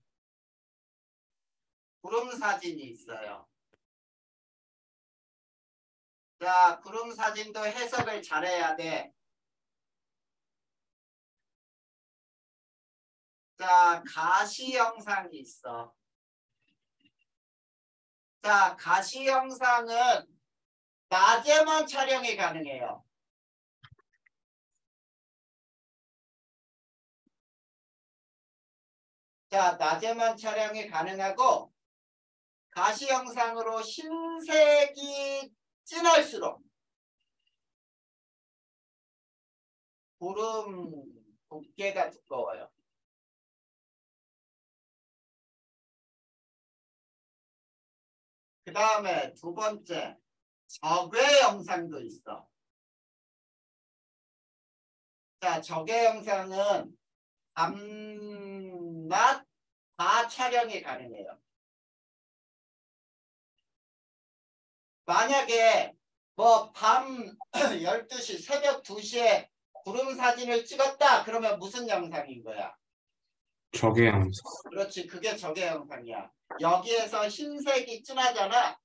구름 사진이 있어요. 자, 구름 사진도 해석을 잘해야 돼. 자, 가시 영상이 있어. 자, 가시 영상은 낮에만 촬영이 가능해요. 자, 낮에만 촬영이 가능하고 가시 영상으로 흰색이 진할수록 구름 두께가 두꺼워요. 그 다음에 두 번째, 적외 영상도 있어. 자, 적외 영상은 밤낮 다 촬영이 가능해요. 만약에 뭐 밤 12시, 새벽 2시에 구름 사진을 찍었다. 그러면 무슨 영상인 거야? 적의 함수. 그렇지. 그게 적의 영상이야. 여기에서 흰색이 진하잖아.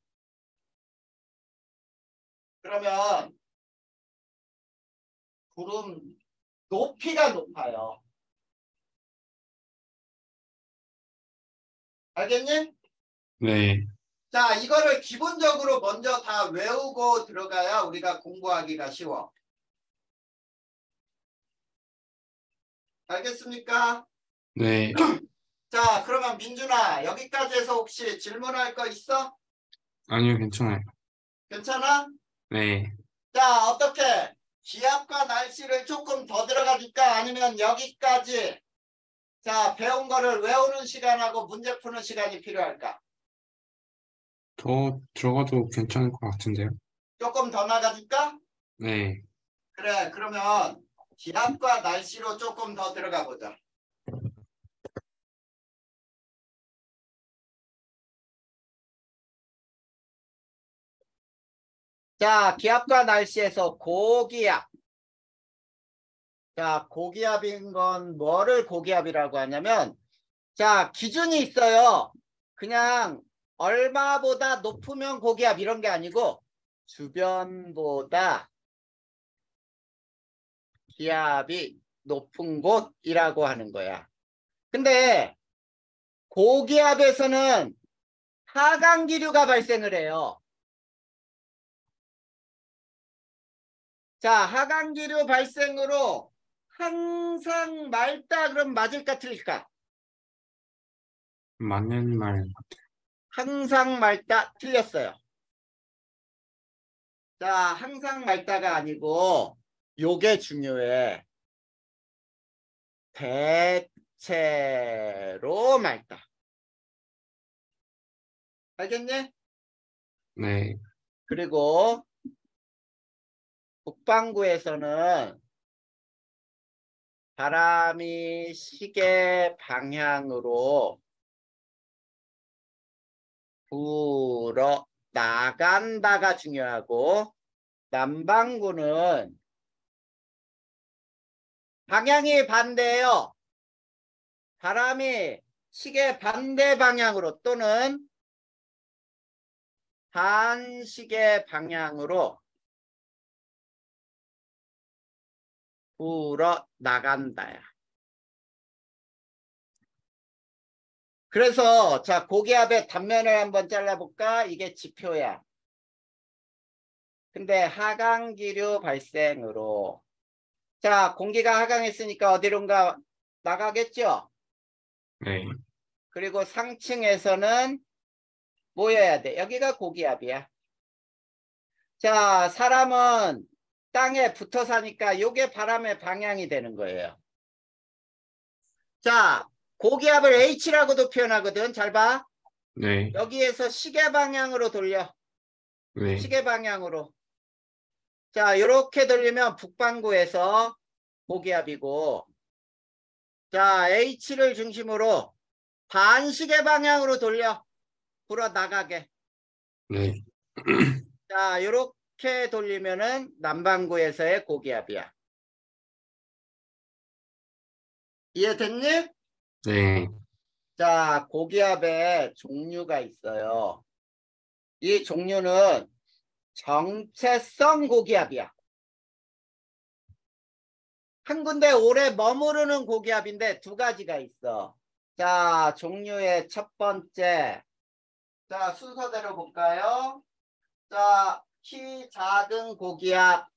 그러면 구름 높이가 높아요. 알겠니? 네. 자, 이거를 기본적으로 먼저 다 외우고 들어가야 우리가 공부하기가 쉬워. 알겠습니까? 네. 자, 그러면 민준아, 여기까지 해서 혹시 질문할 거 있어? 아니요, 괜찮아요. 괜찮아? 네. 자, 어떻게? 기압과 날씨를 조금 더 들어가 줄까? 아니면 여기까지 자, 배운 거를 외우는 시간하고 문제 푸는 시간이 필요할까? 더 들어가도 괜찮을 것 같은데요? 조금 더 나가 줄까? 네. 그래, 그러면 기압과 날씨로 조금 더 들어가 보자. 자, 기압과 날씨에서 고기압. 자, 고기압인 건 뭐를 고기압이라고 하냐면, 자, 기준이 있어요. 그냥 얼마보다 높으면 고기압 이런 게 아니고, 주변보다 기압이 높은 곳이라고 하는 거야. 근데 고기압에서는 하강기류가 발생을 해요. 자, 하강기류 발생으로 항상 맑다 그럼 맞을까 틀릴까? 맞는 말. 항상 맑다 틀렸어요. 자, 항상 맑다가 아니고 요게 중요해. 대체로 맑다. 알겠니? 네. 그리고 북반구에서는 바람이 시계 방향으로 불어 나간다가 중요하고 남반구는 방향이 반대예요. 바람이 시계 반대 방향으로 또는 반시계 방향으로 불어 나간다야. 그래서 자 고기압의 단면을 한번 잘라볼까? 이게 지표야. 근데 하강기류 발생으로 자 공기가 하강했으니까 어디론가 나가겠죠? 네. 그리고 상층에서는 모여야 돼. 여기가 고기압이야. 자 사람은 땅에 붙어 사니까 요게 바람의 방향이 되는 거예요. 자 고기압을 H라고도 표현하거든. 잘 봐. 네. 여기에서 시계 방향으로 돌려. 네. 시계 방향으로. 자 이렇게 돌리면 북반구에서 고기압이고 자 H를 중심으로 반시계 방향으로 돌려. 불어 나가게. 네. 자 이렇게 돌리면은 남반구에서의 고기압이야. 이해됐니? 네. 자 고기압의 종류가 있어요. 이 종류는 정체성 고기압이야. 한 군데 오래 머무르는 고기압인데 두 가지가 있어. 자, 종류의 첫 번째. 자, 순서대로 볼까요? 자, 키 작은 고기압.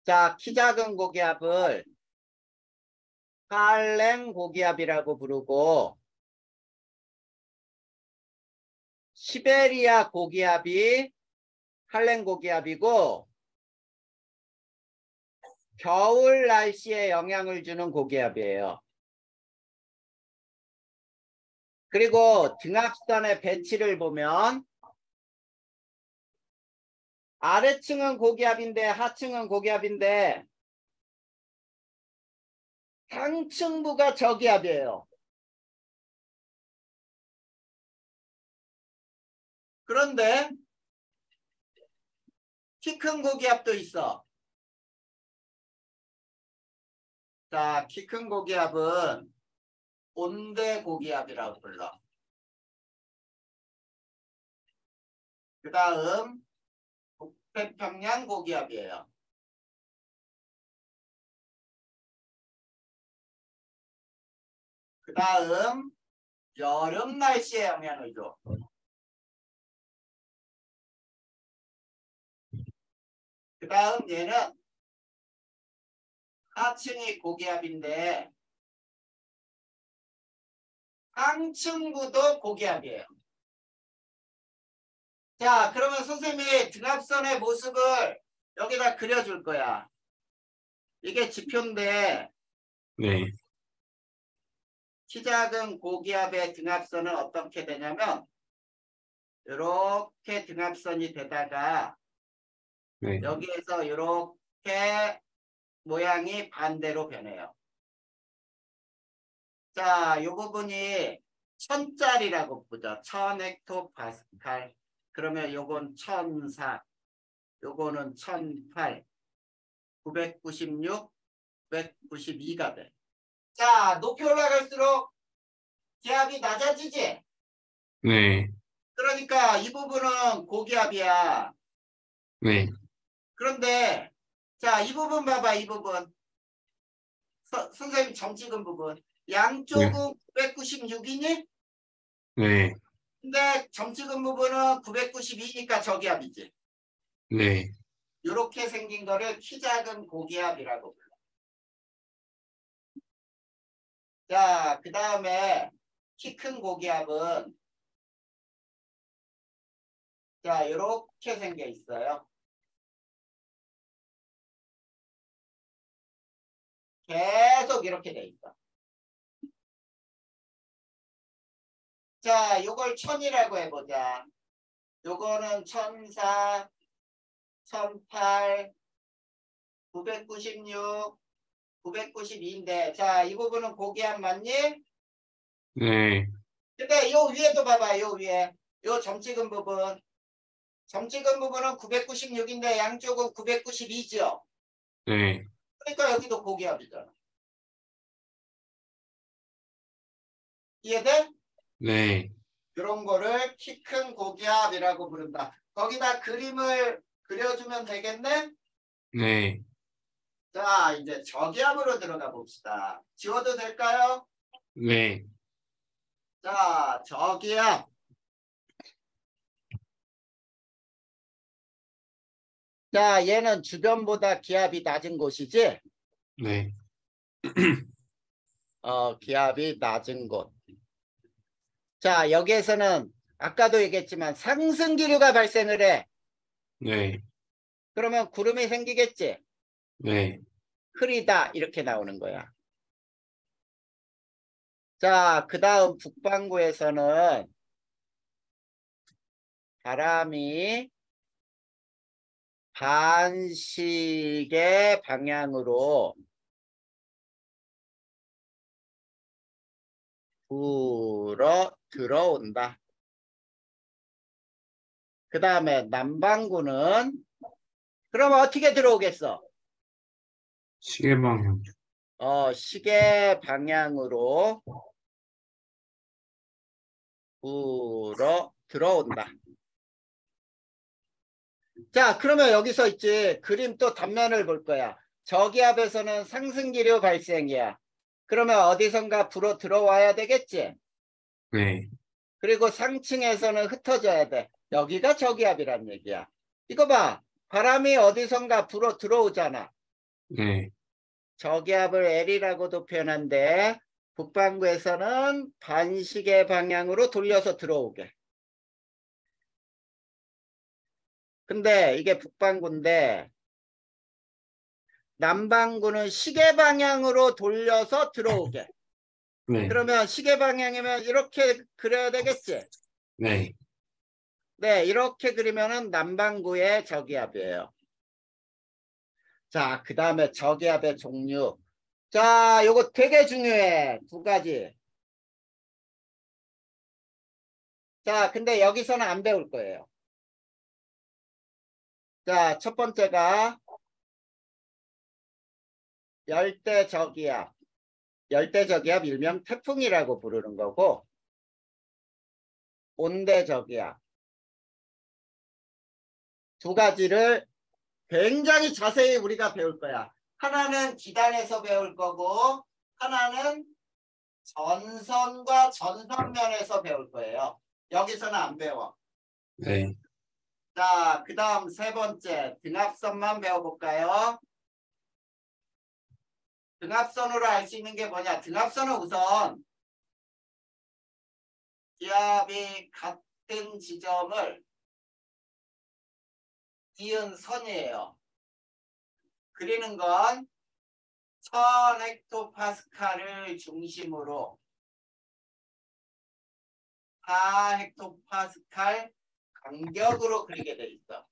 자, 키 작은 고기압을 할랭 고기압이라고 부르고 시베리아 고기압이 할랭 고기압이고 겨울 날씨에 영향을 주는 고기압이에요. 그리고 등압선의 배치를 보면 아래층은 고기압인데 하층은 고기압인데 상층부가 저기압이에요. 그런데 키 큰 고기압도 있어. 자, 키 큰 고기압은 온대 고기압이라고 불러. 그 다음 북태평양 고기압이에요. 그 다음 여름 날씨에 영향을 줘. 그 다음 얘는 하층이 고기압인데 상층부도 고기압이에요. 자, 그러면 선생님이 등압선의 모습을 여기다 그려줄 거야. 이게 지표인데 네, 키 작은 고기압의 등압선은 어떻게 되냐면 이렇게 등압선이 되다가 네, 여기에서 이렇게 모양이 반대로 변해요. 자, 이 부분이 1000짜리라고 보죠. 1000헥토파스칼. 그러면 요건 1004, 요거는 1008, 996, 992가 돼. 자, 높이 올라갈수록 기압이 낮아지지? 네, 그러니까 이 부분은 고기압이야. 네, 그런데 자, 이 부분 봐봐. 이 부분. 선생님 점 찍은 부분. 양쪽은 996이니? 네, 근데 점 찍은 부분은 992니까 저기압이지. 네, 이렇게 생긴 거를 키 작은 고기압이라고 불러. 자, 그 다음에 키 큰 고기압은 자, 이렇게 생겨 있어요. 계속 이렇게 돼 있어. 자, 요걸 1000이라고 해보자. 요거는 1004, 1008, 996, 992인데, 자, 이 부분은 고기압 맞니? 네, 근데 요 위에도 봐봐, 요 위에. 요 점 찍은 부분. 점 찍은 부분은 996인데 양쪽은 992죠. 네, 그러니까 여기도 고기압이잖아. 이해돼? 네, 이런 거를 키 큰 고기압이라고 부른다. 거기다 그림을 그려주면 되겠네? 네, 자, 이제 저기압으로 들어가 봅시다. 지워도 될까요? 네, 자, 저기압. 자, 얘는 주변보다 기압이 낮은 곳이지? 네, 기압이 낮은 곳. 자, 여기에서는 아까도 얘기했지만 상승기류가 발생을 해. 네, 그러면 구름이 생기겠지? 네, 흐리다 이렇게 나오는 거야. 자, 그 다음 북반구에서는 바람이 반시계 방향으로 불어 들어온다. 그 다음에 남반구는 그러면 어떻게 들어오겠어? 시계 방향. 시계 방향으로 불어 들어온다. 자, 그러면 여기서 있지. 그림 또 단면을 볼 거야. 저기압에서는 상승기류 발생이야. 그러면 어디선가 불어 들어와야 되겠지? 네, 그리고 상층에서는 흩어져야 돼. 여기가 저기압이란 얘기야. 이거 봐. 바람이 어디선가 불어 들어오잖아. 네, 저기압을 L이라고도 표현한데 북반구에서는 반시계 방향으로 돌려서 들어오게. 근데 이게 북반구인데 남반구는 시계 방향으로 돌려서 들어오게. 네, 그러면 시계 방향이면 이렇게 그려야 되겠지? 네, 네, 이렇게 그리면은 남반구의 저기압이에요. 자, 그 다음에 저기압의 종류. 자, 요거 되게 중요해. 두 가지. 자, 근데 여기서는 안 배울 거예요. 자, 첫 번째가 열대저기압. 열대저기압 일명 태풍이라고 부르는 거고, 온대저기압. 두 가지를 굉장히 자세히 우리가 배울 거야. 하나는 기단에서 배울 거고, 하나는 전선과 전선면에서 배울 거예요. 여기서는 안 배워. 네. 자, 그 다음 세 번째 등압선만 배워볼까요? 등압선으로 알 수 있는 게 뭐냐? 등압선은 우선 기압이 같은 지점을 이은 선이에요. 그리는 건 1000헥토파스칼을 중심으로 4헥토파스칼 간격으로 그리게 돼 있어.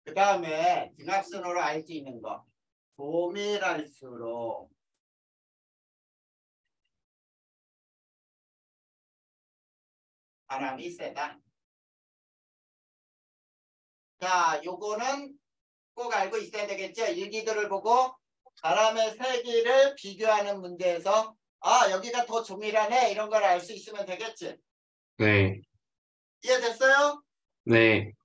그 다음에 등압선으로 알 수 있는 거 도밀할수록 바람이 세다. 자, 요거는 꼭 알고 있어야 되겠죠. 일기들을 보고 바람의 세기를 비교하는 문제에서 아, 여기가 더 조밀하네 이런 걸 알 수 있으면 되겠지. 네. 이해됐어요? 네.